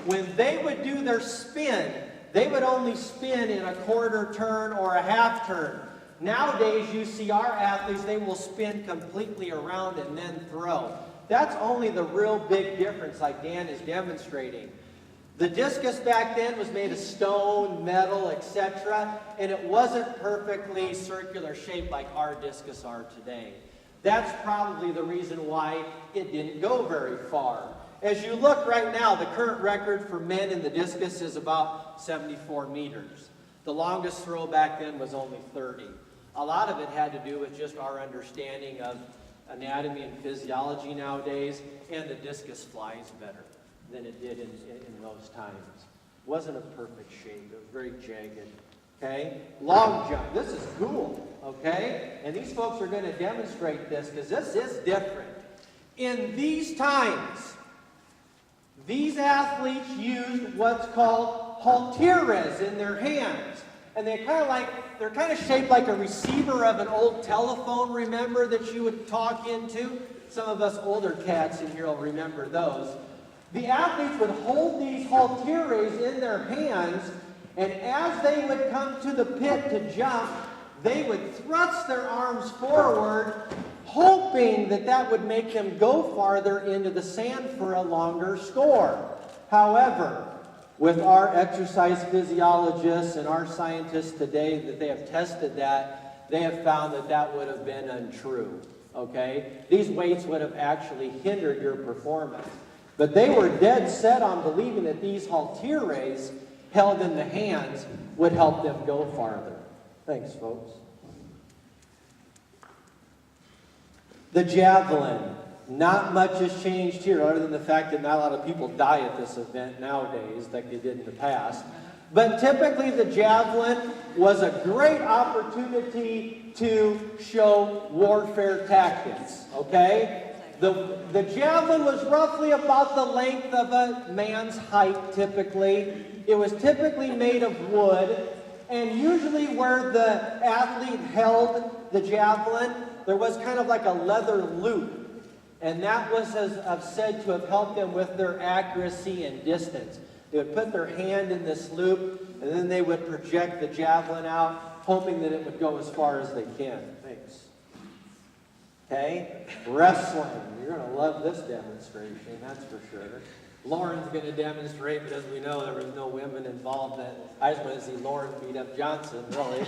When they would do their spin, they would only spin in a quarter turn or a half turn. Nowadays, you see our athletes, they will spin completely around and then throw. That's only the real big difference like Dan is demonstrating. The discus back then was made of stone, metal, etc., and it wasn't perfectly circular shaped like our discus are today. That's probably the reason why it didn't go very far. As you look right now, the current record for men in the discus is about 74 meters. The longest throw back then was only 30. A lot of it had to do with just our understanding of anatomy and physiology nowadays, and the discus flies better than it did in those times. Wasn't a perfect shape. It was very jagged. Okay? Long jump. This is cool. Okay? And these folks are going to demonstrate this because this is different. In these times, these athletes used what's called halteres in their hands. And they're kind of shaped like a receiver of an old telephone, remember, that you would talk into? Some of us older cats in here will remember those. The athletes would hold these halteres in their hands, and as they would come to the pit to jump, they would thrust their arms forward, hoping that that would make them go farther into the sand for a longer score. However, with our exercise physiologists and our scientists today that they have tested that, they have found that that would have been untrue, okay? These weights would have actually hindered your performance. But they were dead set on believing that these halteres held in the hands would help them go farther. Thanks, folks. The javelin. Not much has changed here other than the fact that not a lot of people die at this event nowadays like they did in the past. But typically the javelin was a great opportunity to show warfare tactics, okay? The javelin was roughly about the length of a man's height typically. It was typically made of wood, and usually where the athlete held the javelin, there was kind of like a leather loop. And that was said to have helped them with their accuracy and distance. They would put their hand in this loop, and then they would project the javelin out, hoping that it would go as far as they can. Thanks. Okay? Wrestling. You're going to love this demonstration, that's for sure. Lauren's going to demonstrate, but as we know, there was no women involved. I just want to see Lauren beat up Johnson, really.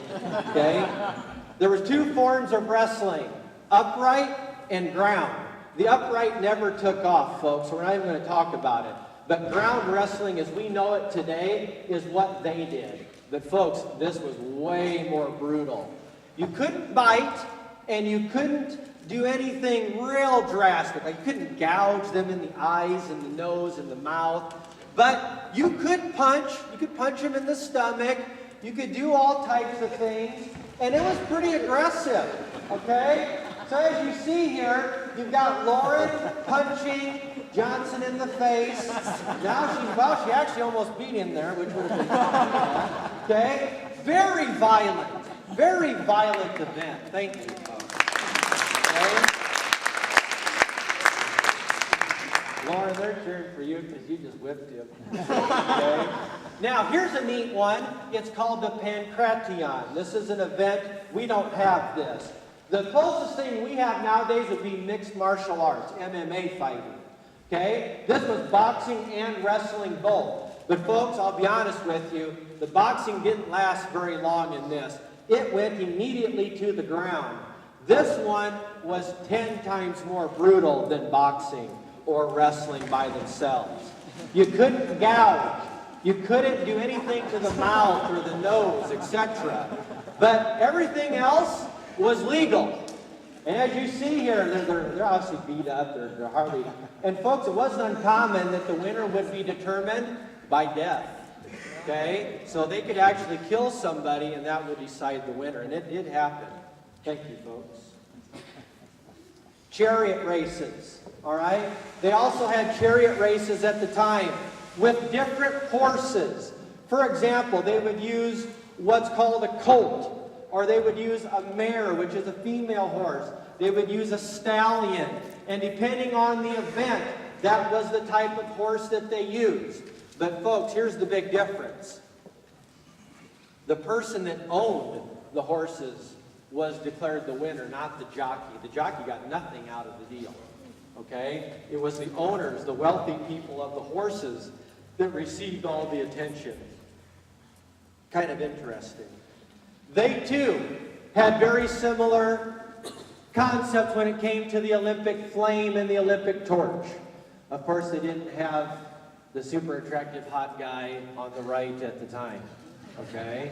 Okay? There were two forms of wrestling, upright and ground. The upright never took off, folks, so we're not even going to talk about it. But ground wrestling, as we know it today, is what they did. But folks, this was way more brutal. You couldn't bite, and you couldn't do anything real drastic. Like you couldn't gouge them in the eyes and the nose and the mouth. But you could punch. You could punch them in the stomach. You could do all types of things. And it was pretty aggressive, okay? So as you see here, you've got Lauren punching Johnson in the face. Now she actually almost beat him there, which would have been fun. Okay? Very violent event. Thank you, folks. Okay? Lauren, they're cheering for you because you just whipped him. Okay? Now, here's a neat one. It's called the Pankration. This is an event. We don't have this. The closest thing we have nowadays would be mixed martial arts, MMA fighting. Okay? This was boxing and wrestling both. But folks, I'll be honest with you, the boxing didn't last very long in this. It went immediately to the ground. This one was 10 times more brutal than boxing or wrestling by themselves. You couldn't gouge. You couldn't do anything to the mouth or the nose, etc. But everything else was legal. And as you see here, they're obviously beat up. They're hardly. And folks, it wasn't uncommon that the winner would be determined by death. Okay? So they could actually kill somebody and that would decide the winner. And it did happen. Thank you, folks. Chariot races. All right? They also had chariot races at the time with different horses. For example, they would use what's called a colt, or they would use a mare, which is a female horse. They would use a stallion, and depending on the event, that was the type of horse that they used. But folks, here's the big difference. The person that owned the horses was declared the winner, not the jockey. The jockey got nothing out of the deal. Okay? It was the owners, the wealthy people of the horses that received all the attention. Kind of interesting. They too had very similar concepts when it came to the Olympic flame and the Olympic torch. Of course, they didn't have the super attractive hot guy on the right at the time. Okay?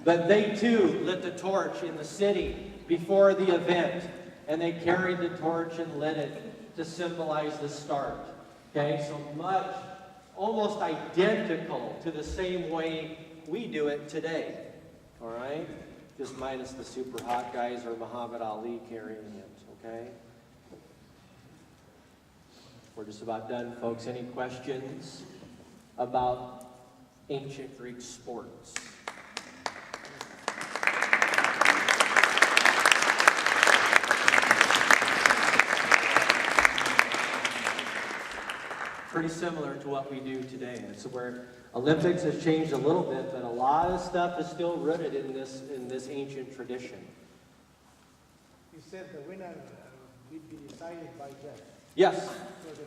But they too lit the torch in the city before the event. And they carried the torch and lit it to symbolize the start. Okay, so much, almost identical to the same way we do it today. All right? Just minus the super hot guys or Muhammad Ali carrying it. Okay? We're just about done, folks. Any questions about ancient Greek sports? Pretty similar to what we do today. It's where Olympics has changed a little bit, but a lot of stuff is still rooted in this ancient tradition. You said the winner will be decided by death. Yes. So the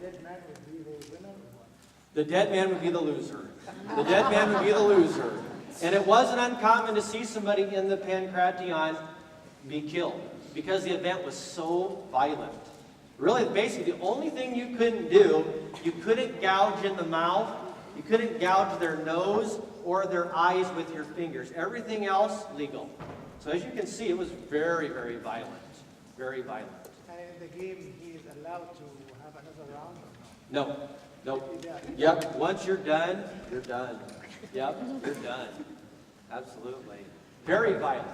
dead man would be the winner or what? The dead man would be the loser. The dead man would be the loser. And it wasn't uncommon to see somebody in the Pankration be killed because the event was so violent. Really, basically, the only thing you couldn't do, you couldn't gouge in the mouth, you couldn't gouge their nose or their eyes with your fingers. Everything else, legal. So as you can see, it was very, very violent. Very violent. And in the game, he is allowed to have another round or no? No. Nope. Yep. Once you're done, you're done. Yep. You're done. Absolutely. Very violent.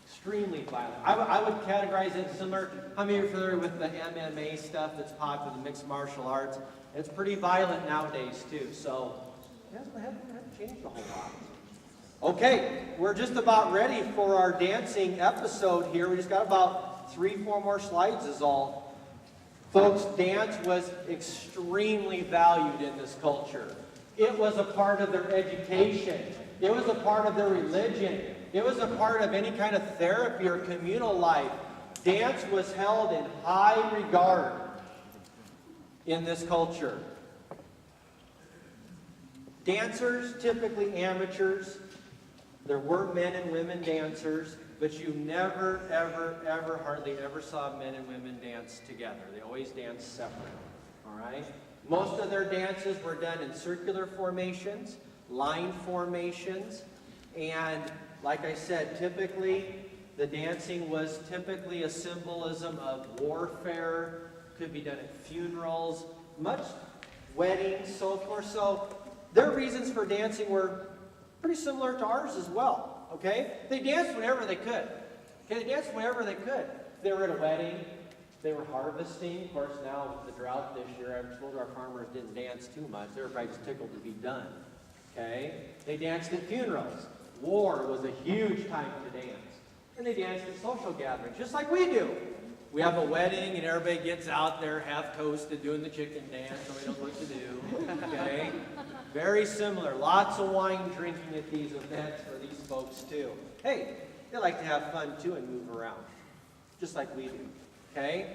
Extremely violent. I would categorize it similar. How many are familiar with the MMA stuff that's popular, the mixed martial arts? It's pretty violent nowadays too. So it hasn't changed a whole lot. Okay, we're just about ready for our dancing episode here. We just got about 3-4 more slides is all. Folks, dance was extremely valued in this culture. It was a part of their education. It was a part of their religion. It was a part of any kind of therapy or communal life. Dance was held in high regard in this culture. Dancers, typically amateurs. There were men and women dancers, but you never, ever, ever, hardly ever saw men and women dance together. They always danced separate, all right? Most of their dances were done in circular formations, line formations, and like I said, typically the dancing was typically a symbolism of warfare, could be done at funerals, much weddings, so forth. So their reasons for dancing were pretty similar to ours as well, okay? They danced whenever they could. Okay, they danced whenever they could. They were at a wedding, they were harvesting. Of course, now with the drought this year, I'm told our farmers didn't dance too much. They were probably just tickled to be done. Okay? They danced at funerals. War was a huge time to dance. And they danced at social gatherings, just like we do. We have a wedding and everybody gets out there half toasted doing the chicken dance, nobody knows what to do. Okay? Very similar. Lots of wine drinking at these events for these folks too. Hey, they like to have fun too and move around, just like we do. Okay?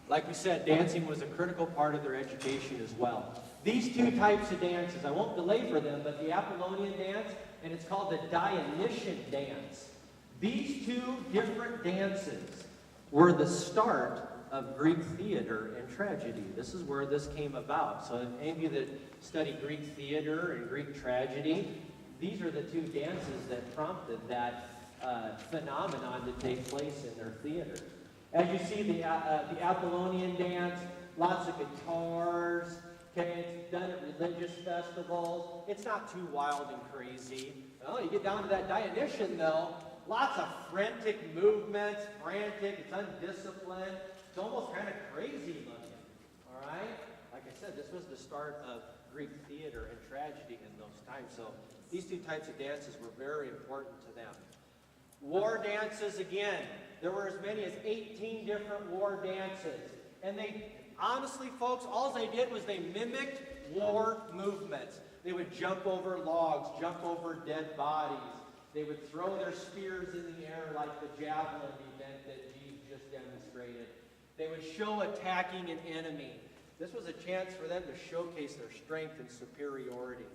Like we said, dancing was a critical part of their education as well. These two types of dances, I won't belabor them, but the Apollonian dance, and it's called the Dionysian dance. These two different dances were the start of Greek theater and tragedy. This is where this came about. So any of you that study Greek theater and Greek tragedy, these are the two dances that prompted that phenomenon to take place in their theater. As you see the Apollonian dance, lots of guitars, okay, it's done at religious festivals. It's not too wild and crazy. Well, you get down to that Dionysian though, lots of frantic movements, it's undisciplined. It's almost kind of crazy looking, all right? Like I said, this was the start of Greek theater and tragedy in those times. So these two types of dances were very important to them. War dances, again, there were as many as 18 different war dances. And they, honestly, folks, all they did was they mimicked war movements. They would jump over logs, jump over dead bodies. They would throw their spears in the air like the javelin event that Jesus just demonstrated. They would show attacking an enemy. This was a chance for them to showcase their strength and superiority.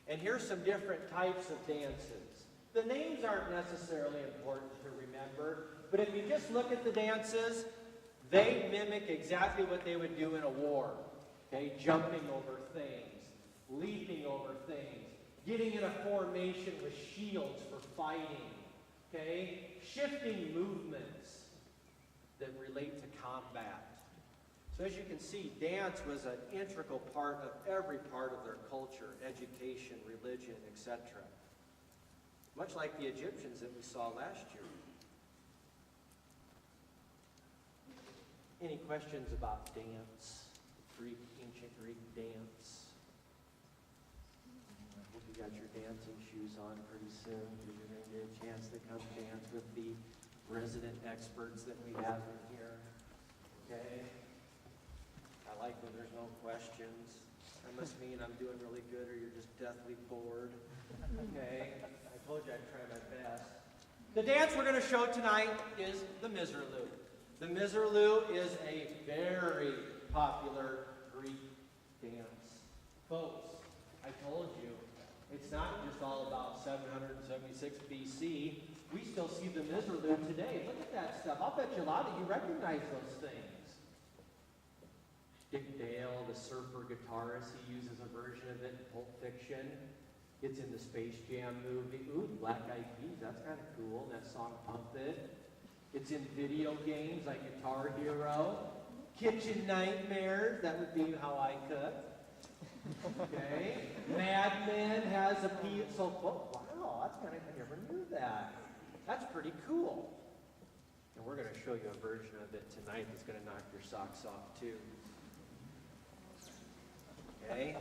And here's some different types of dances. The names aren't necessarily important to remember, but if you just look at the dances, they mimic exactly what they would do in a war. Okay, jumping over things, leaping over things, getting in a formation with shields for fighting. Okay, shifting movements that relate to combat. So as you can see, dance was an integral part of every part of their culture, education, religion, etc. Much like the Egyptians that we saw last year. Any questions about dance? Ancient Greek dance? I hope you got your dancing shoes on pretty soon. You're going to get a chance to come dance with the resident experts that we have in here. Okay? I like when there's no questions. That must mean I'm doing really good or you're just deathly bored. Okay? I told you I'd try my best. The dance we're going to show tonight is the Misirlou. The Misirlou is a very popular Greek dance. Folks, I told you, it's not just all about 776 BC. We still see the Misirlou today. Look at that stuff. I'll bet you a lot of you recognize those things. Dick Dale, the surfer guitarist, he uses a version of it in Pulp Fiction. It's in the Space Jam movie. Ooh, Black Eyed Peas, that's kind of cool. That song, Pump It. It's in video games like Guitar Hero. Kitchen Nightmares, that would be How I Cook. Okay. Mad Men has a piece. So, wow, that's kind of, I never knew that. That's pretty cool. And we're going to show you a version of it tonight that's going to knock your socks off too. Okay.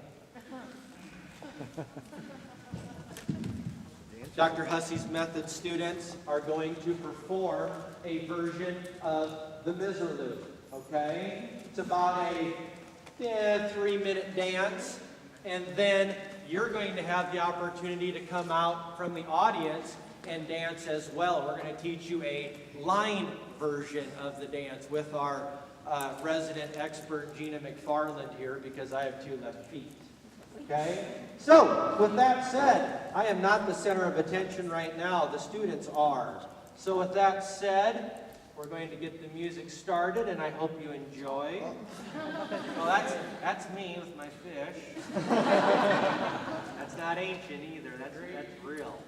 Dr. Hussey's method students are going to perform a version of the Misirlou. Okay? It's about a 3-minute dance, and then you're going to have the opportunity to come out from the audience and dance as well. We're going to teach you a line version of the dance with our resident expert, Gina McFarland, here, because I have 2 left feet. Okay? So, with that said, I am not the center of attention right now. The students are. So with that said, we're going to get the music started, and I hope you enjoy. Well, that's me with my fish. That's not ancient either. That's real.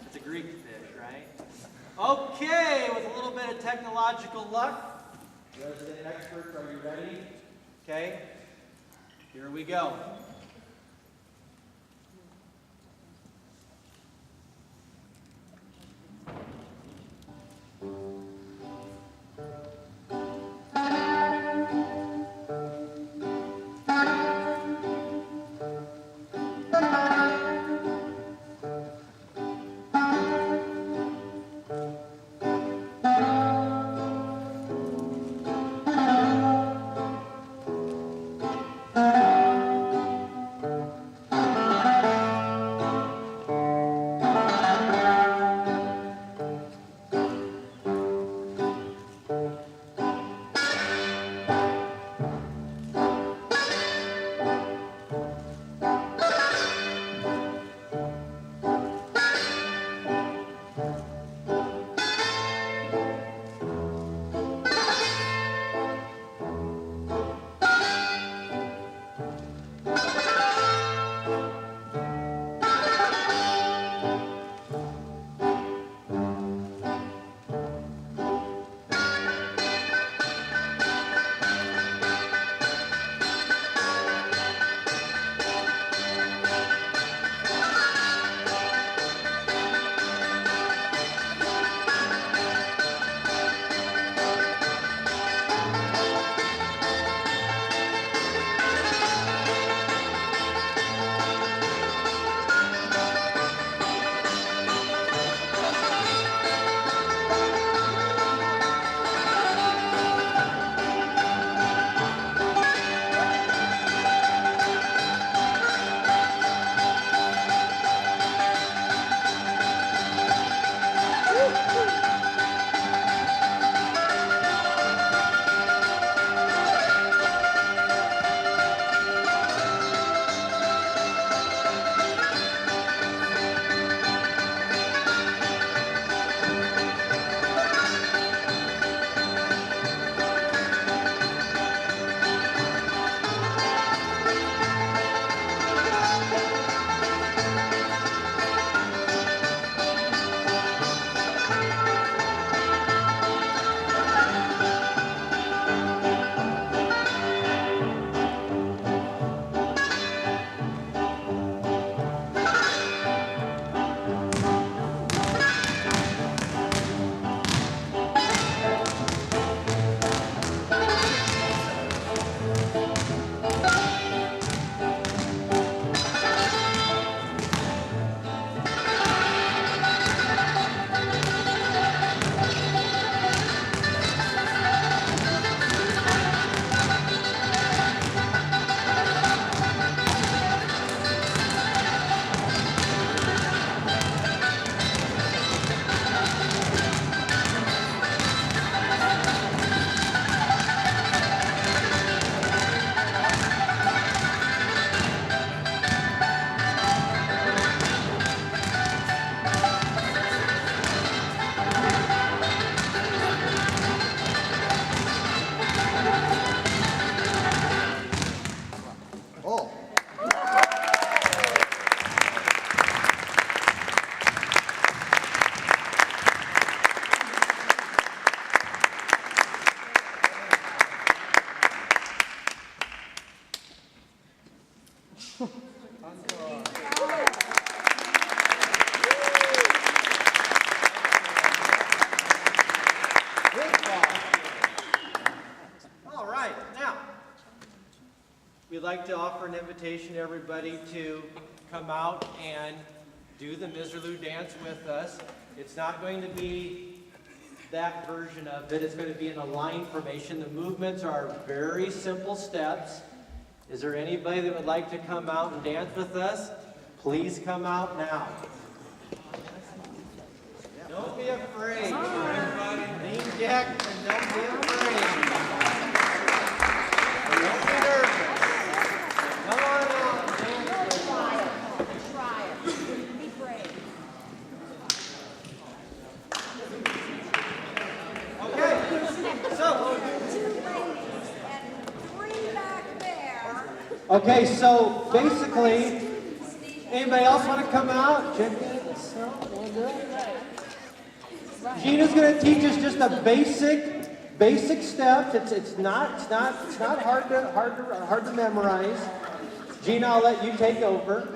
It's a Greek fish, right? Okay, with a little bit of technological luck, resident experts, are you ready? Okay, here we go. All right, now, we'd like to offer an invitation to everybody to come out and do the Miserlou dance with us. It's not going to be that version of it. It's going to be in a line formation. The movements are very simple steps. Is there anybody that would like to come out and dance with us? Please come out now. Don't be afraid. Lean Jack, and don't be afraid. Don't be nervous. Come on out and dance with us. Try it. Be brave. Okay, so. Two ladies and three back there. Okay, so basically, anybody else want to come out? Gina's going to teach us just a basic steps. It's not hard to memorize. Gina, I'll let you take over.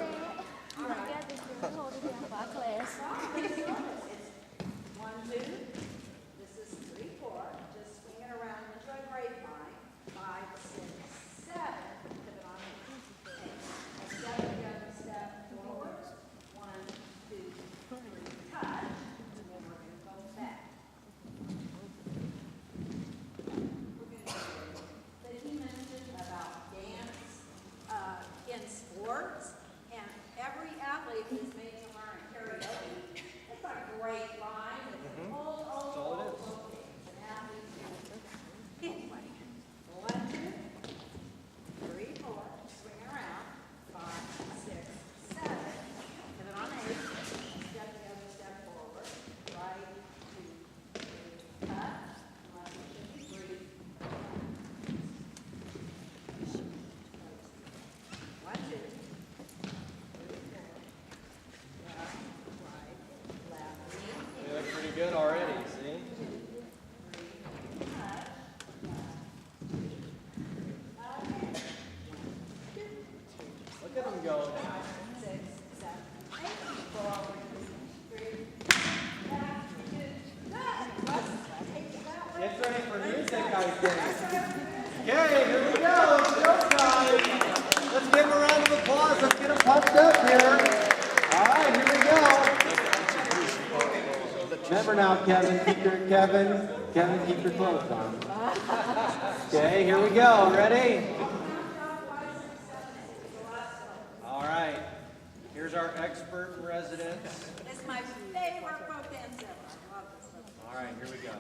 Good already, see? Look at them go now. Get ready for music, I think. Okay, here we go. Showtime. Let's give them a round of applause. Let's get them pumped up here. All right, here we go. Remember now, Kevin, keep your clothes on. Okay, here we go. Ready? All right. Here's our expert in residence. It's my favorite folk dance ever. I love this one. All right, here we go.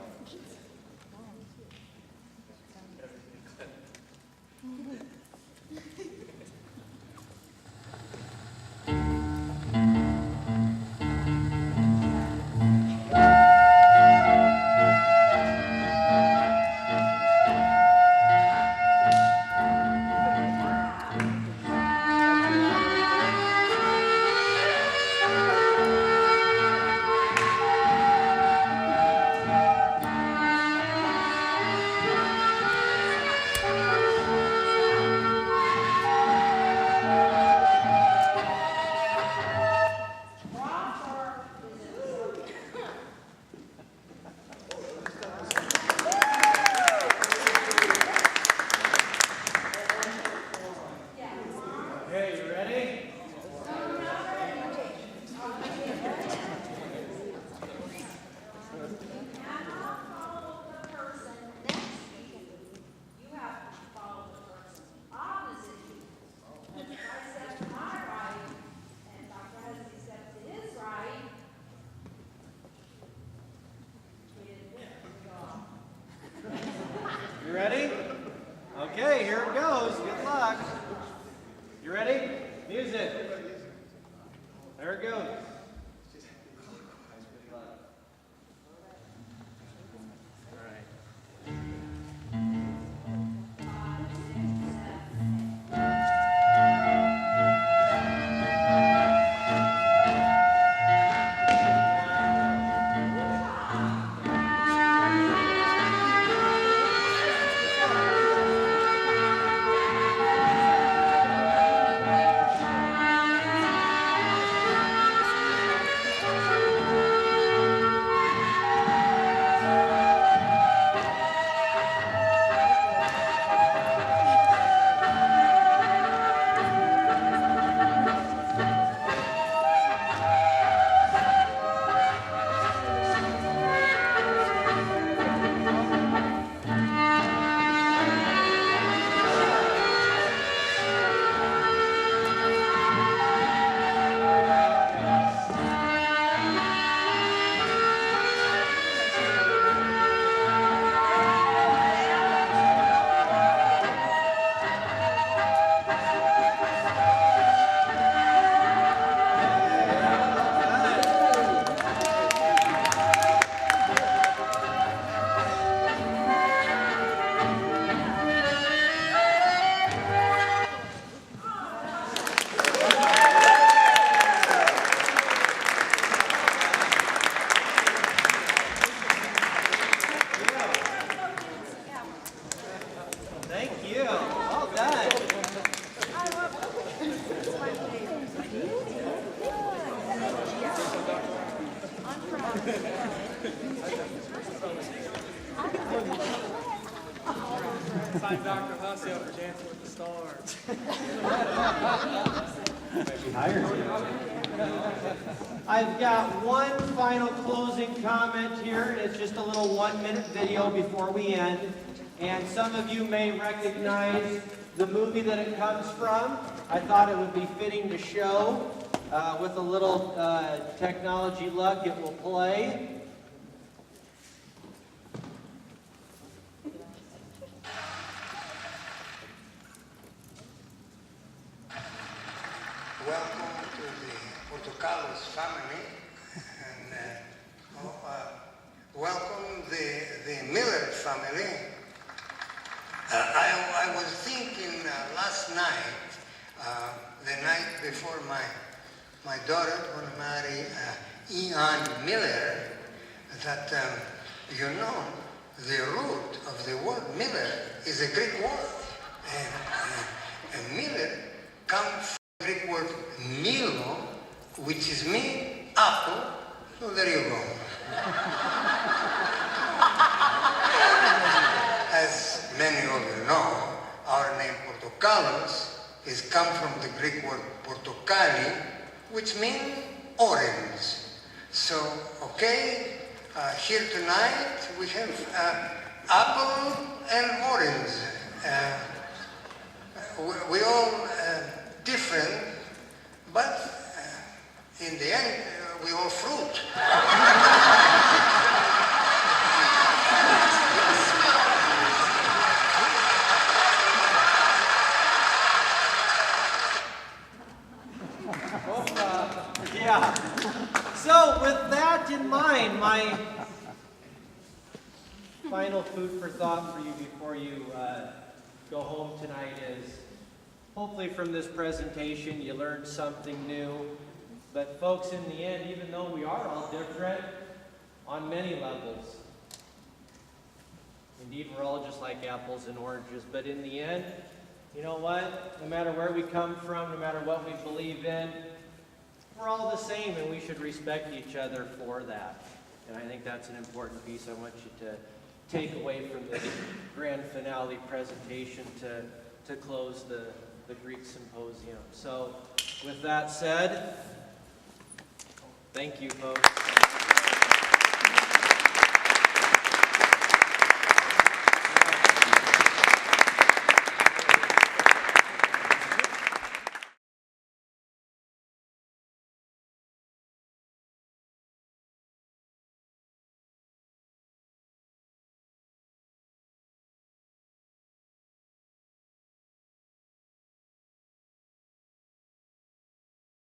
Okay, you ready? You ready? Okay, here it goes. Good luck. You ready? yourself for Dancing with the Stars. Maybe hire you. I've got one final closing comment here, and it's just a little 1-minute video before we end. And some of you may recognize the movie that it comes from. I thought it would be fitting to show. With a little technology luck, it will play. Welcome to the Portocalos family, and welcome the Miller family. I was thinking last night, the night before my daughter going to marry Ian Miller, that you know the root of the word Miller is a Greek word, and Miller comes from the Greek word Milo, which is mean apple. So there you go. As many of you know, our name Portocalos is come from the Greek word portokali, which means orange. So, okay, here tonight we have apple and orange. We all different, but in the end, we all fruit. Yeah. So with that in mind, my final food for thought for you before you go home tonight is, hopefully from this presentation you learned something new. But folks, in the end, even though we are all different on many levels, indeed we're all just like apples and oranges, but in the end, you know what? No matter where we come from, no matter what we believe in, we're all the same, and we should respect each other for that. And I think that's an important piece I want you to take away from this grand finale presentation to close the Greek Symposium. So with that said, thank you, folks.